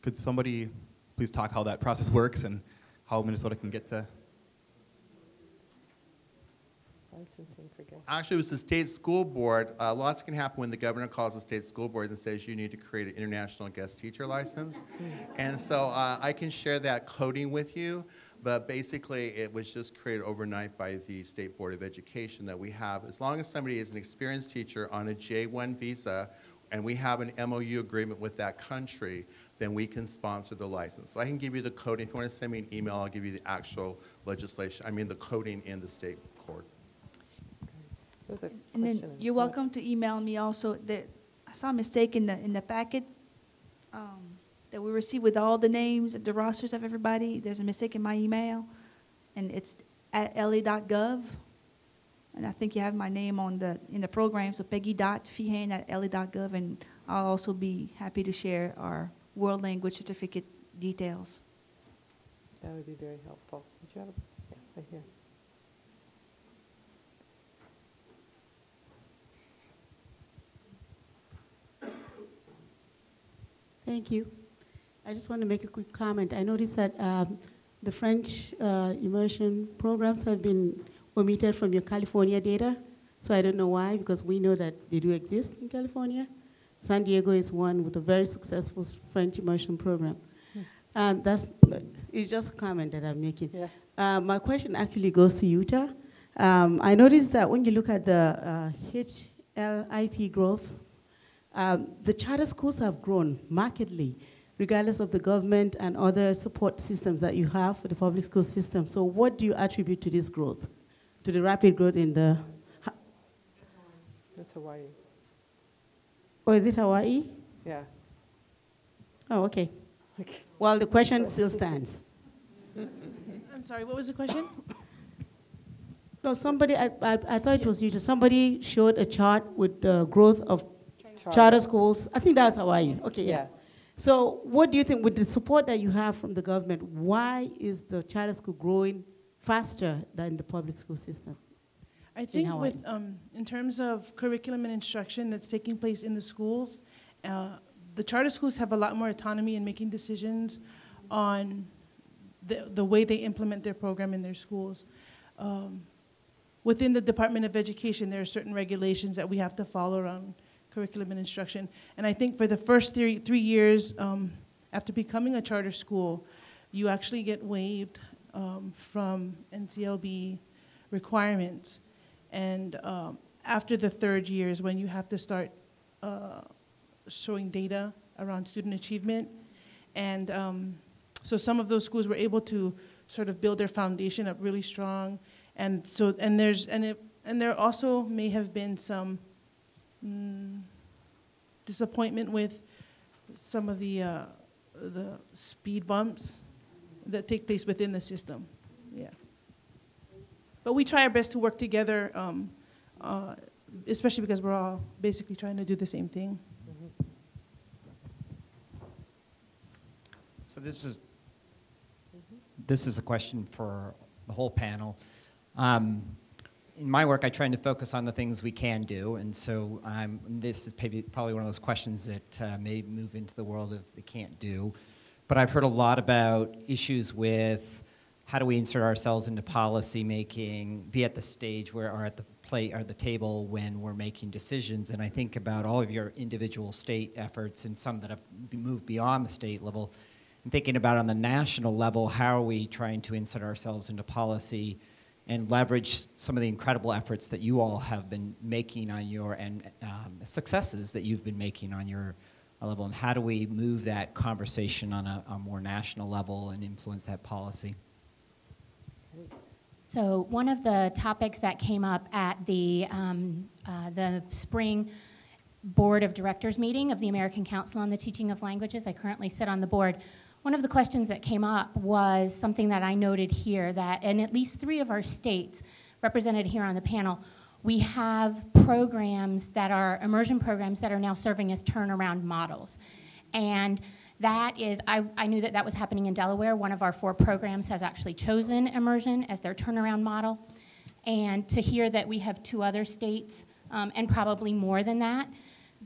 Could somebody please talk how that process works and how Minnesota can get to? Licensing for guests. Actually, it was the state school board. Lots can happen when the governor calls the state school board and says you need to create an international guest teacher license. And so I can share that coding with you, but basically it was just created overnight by the State Board of Education that we have. As long as somebody is an experienced teacher on a J1 visa and we have an MOU agreement with that country, then we can sponsor the license. So I can give you the coding. If you want to send me an email, I'll give you the actual legislation, the coding in the state court. And then you're welcome to email me also. I saw a mistake in the packet that we received with all the names, the rosters of everybody. There's a mistake in my email, and it's at la.gov. And I think you have my name in the program, so Peggy.Feehan at la.gov, and I'll also be happy to share our World Language Certificate details. That would be very helpful. Did you have right here? Thank you. I just want to make a quick comment. I noticed that the French immersion programs have been omitted from your California data. So I don't know why, because we know that they do exist in California. San Diego is one with a very successful French immersion program. It's just a comment that I'm making. Yeah. My question actually goes to Utah. I noticed that when you look at the HLIP growth, the charter schools have grown markedly, regardless of the government and other support systems that you have for the public school system. So what do you attribute to this growth, to the rapid growth in the... That's Hawaii. Oh, is it Hawaii? Yeah. Oh, okay. Well, the question still stands. I'm sorry, what was the question? No, somebody, I thought it was you. Somebody showed a chart with the growth of charter schools. I think that's Hawaii. Okay, yeah. So what do you think, with the support that you have from the government, why is the charter school growing faster than the public school system? I think with, in terms of curriculum and instruction that's taking place in the schools, the charter schools have a lot more autonomy in making decisions on the way they implement their program in their schools. Within the Department of Education, there are certain regulations that we have to follow around curriculum and instruction. And I think for the first 3 years after becoming a charter school, you actually get waived from NCLB requirements. And after the 3rd year is when you have to start showing data around student achievement. And so some of those schools were able to sort of build their foundation up really strong. And so, and there also may have been some disappointment with some of the speed bumps that take place within the system. Yeah. But we try our best to work together, especially because we're all basically trying to do the same thing. So this is a question for the whole panel. In my work, I try to focus on the things we can do, and so this is probably one of those questions that may move into the world of the can't do. But I've heard a lot about issues with how do we insert ourselves into policy making, be at the stage where, or at the plate or the table when we're making decisions. And I think about all of your individual state efforts and some that have moved beyond the state level. And thinking about on the national level, how are we trying to insert ourselves into policy and leverage some of the incredible efforts that you all have been making on your, and successes that you've been making on your level, and how do we move that conversation on a more national level and influence that policy? So one of the topics that came up at the spring Board of Directors meeting of the American Council on the Teaching of Languages, I currently sit on the board. One of the questions that came up was something that I noted here, that in at least 3 of our states represented here on the panel, we have programs that are immersion programs that are now serving as turnaround models. And that is, I knew that that was happening in Delaware. One of our 4 programs has actually chosen immersion as their turnaround model. And to hear that we have 2 other states, and probably more than that,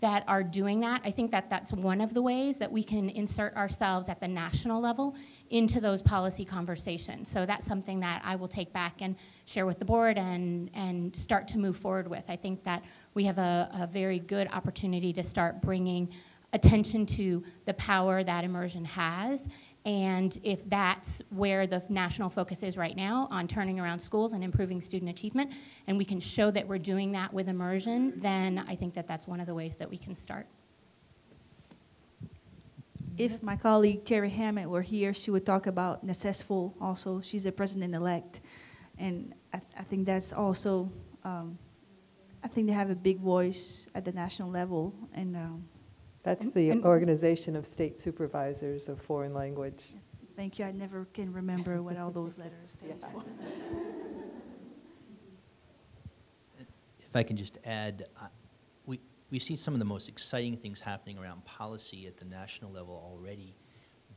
that are doing that, I think that that's one of the ways that we can insert ourselves at the national level into those policy conversations. So that's something that I will take back and share with the board and start to move forward with. I think that we have a very good opportunity to start bringing attention to the power that immersion has, and if that's where the national focus is right now, on turning around schools and improving student achievement, and we can show that we're doing that with immersion, then I think that that's one of the ways that we can start. If my colleague Terry Hammett were here, she would talk about Necessful also. She's the president-elect, and I think that's also, I think they have a big voice at the national level, and that's the Organization of State Supervisors of Foreign Language. Thank you. I never can remember what all those letters stand for. If I can just add, we see some of the most exciting things happening around policy at the national level already,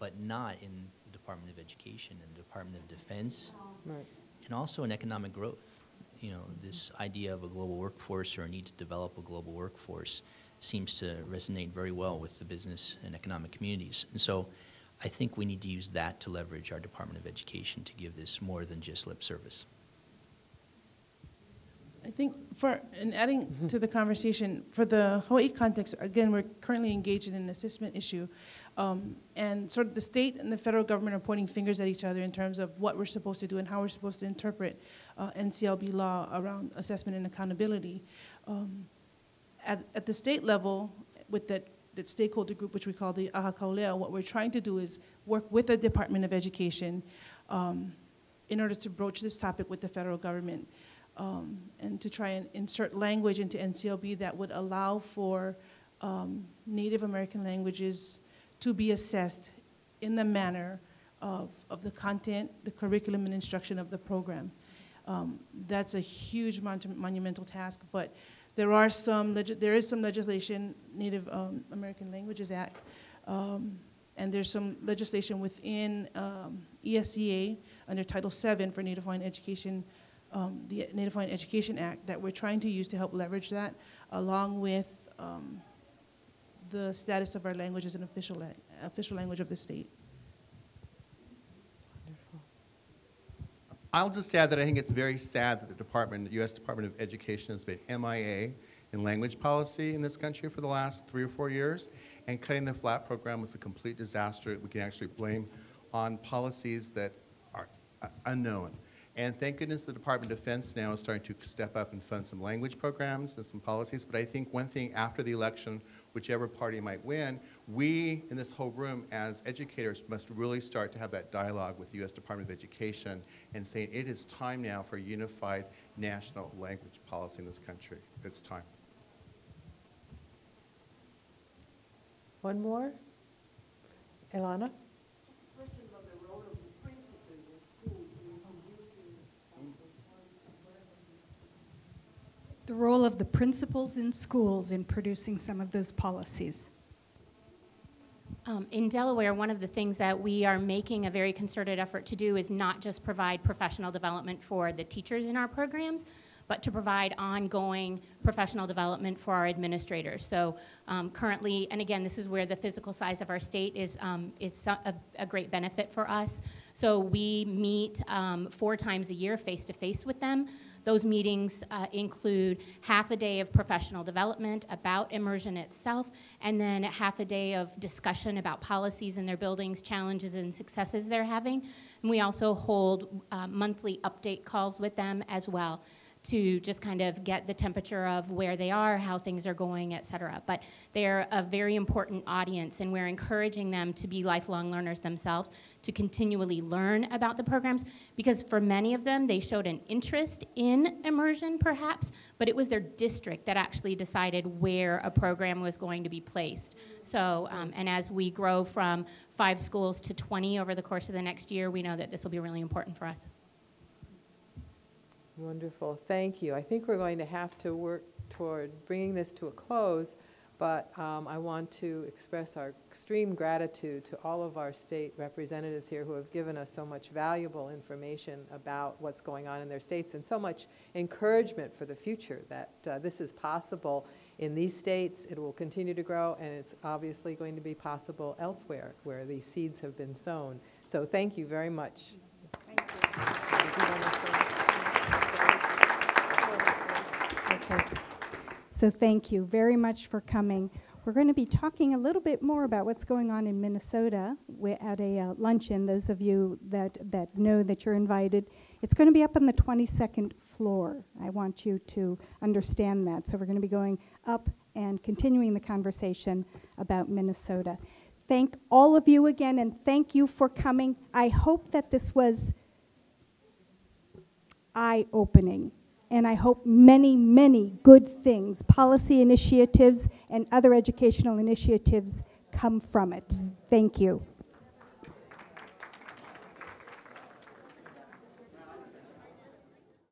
but not in the Department of Education and the Department of Defense, right, and also in economic growth. You know, this idea of a global workforce or a need to develop a global workforce. seems to resonate very well with the business and economic communities. And so I think we need to use that to leverage our Department of Education to give this more than just lip service. I think and adding to the conversation, for the Hawaii context, again, we're currently engaged in an assessment issue. And sort of the state and the federal government are pointing fingers at each other in terms of what we're supposed to do and how we're supposed to interpret NCLB law around assessment and accountability. At the state level, with that stakeholder group, which we call the Aha Kaulea, what we're trying to do is work with the Department of Education in order to broach this topic with the federal government. And to try and insert language into NCLB that would allow for Native American languages to be assessed in the manner of the content, the curriculum, and instruction of the program. That's a huge monumental task, but there is some legislation, Native American Languages Act, and there's some legislation within ESEA under Title VII for Native Hawaiian Education, the Native Hawaiian Education Act, that we're trying to use to help leverage that, along with the status of our language as an official language of the state. Wonderful. I'll just add that I think it's very sad that the U.S. Department of Education has been MIA in language policy in this country for the last 3 or 4 years, and cutting the FLAT program was a complete disaster. We can actually blame on policies that are unknown. And thank goodness the Department of Defense now is starting to step up and fund some language programs and some policies. But I think one thing after the election, whichever party might win, we in this whole room as educators must really start to have that dialogue with the U.S. Department of Education and saying it is time now for a unified national language policy in this country. It's time. One more? Elana? The role of the principals in schools in producing some of those policies. In Delaware, one of the things that we are making a very concerted effort to do is not just provide professional development for the teachers in our programs, but to provide ongoing professional development for our administrators. So currently, and again, this is where the physical size of our state is a great benefit for us. So we meet 4 times a year face-to-face with them. Those meetings include half a day of professional development about immersion itself, and then half a day of discussion about policies in their buildings, challenges and successes they're having. And we also hold monthly update calls with them as well, to just kind of get the temperature of where they are, how things are going, et cetera. But they're a very important audience, and we're encouraging them to be lifelong learners themselves, to continually learn about the programs, because for many of them, they showed an interest in immersion perhaps, but it was their district that actually decided where a program was going to be placed. So, and as we grow from 5 schools to 20 over the course of the next year, we know that this will be really important for us. Wonderful, thank you. I think we're going to have to work toward bringing this to a close, but I want to express our extreme gratitude to all of our state representatives here who have given us so much valuable information about what's going on in their states and so much encouragement for the future that this is possible in these states. It will continue to grow, and it's obviously going to be possible elsewhere where these seeds have been sown. So thank you very much. Thank you. Okay. So thank you very much for coming. We're going to be talking a little bit more about what's going on in Minnesota at a luncheon. Those of you that know that you're invited, it's going to be up on the 22nd floor. I want you to understand that. So we're going to be going up and continuing the conversation about Minnesota. Thank all of you again, and thank you for coming. I hope that this was eye-opening. And I hope many, many good things, policy initiatives and other educational initiatives come from it. Thank you.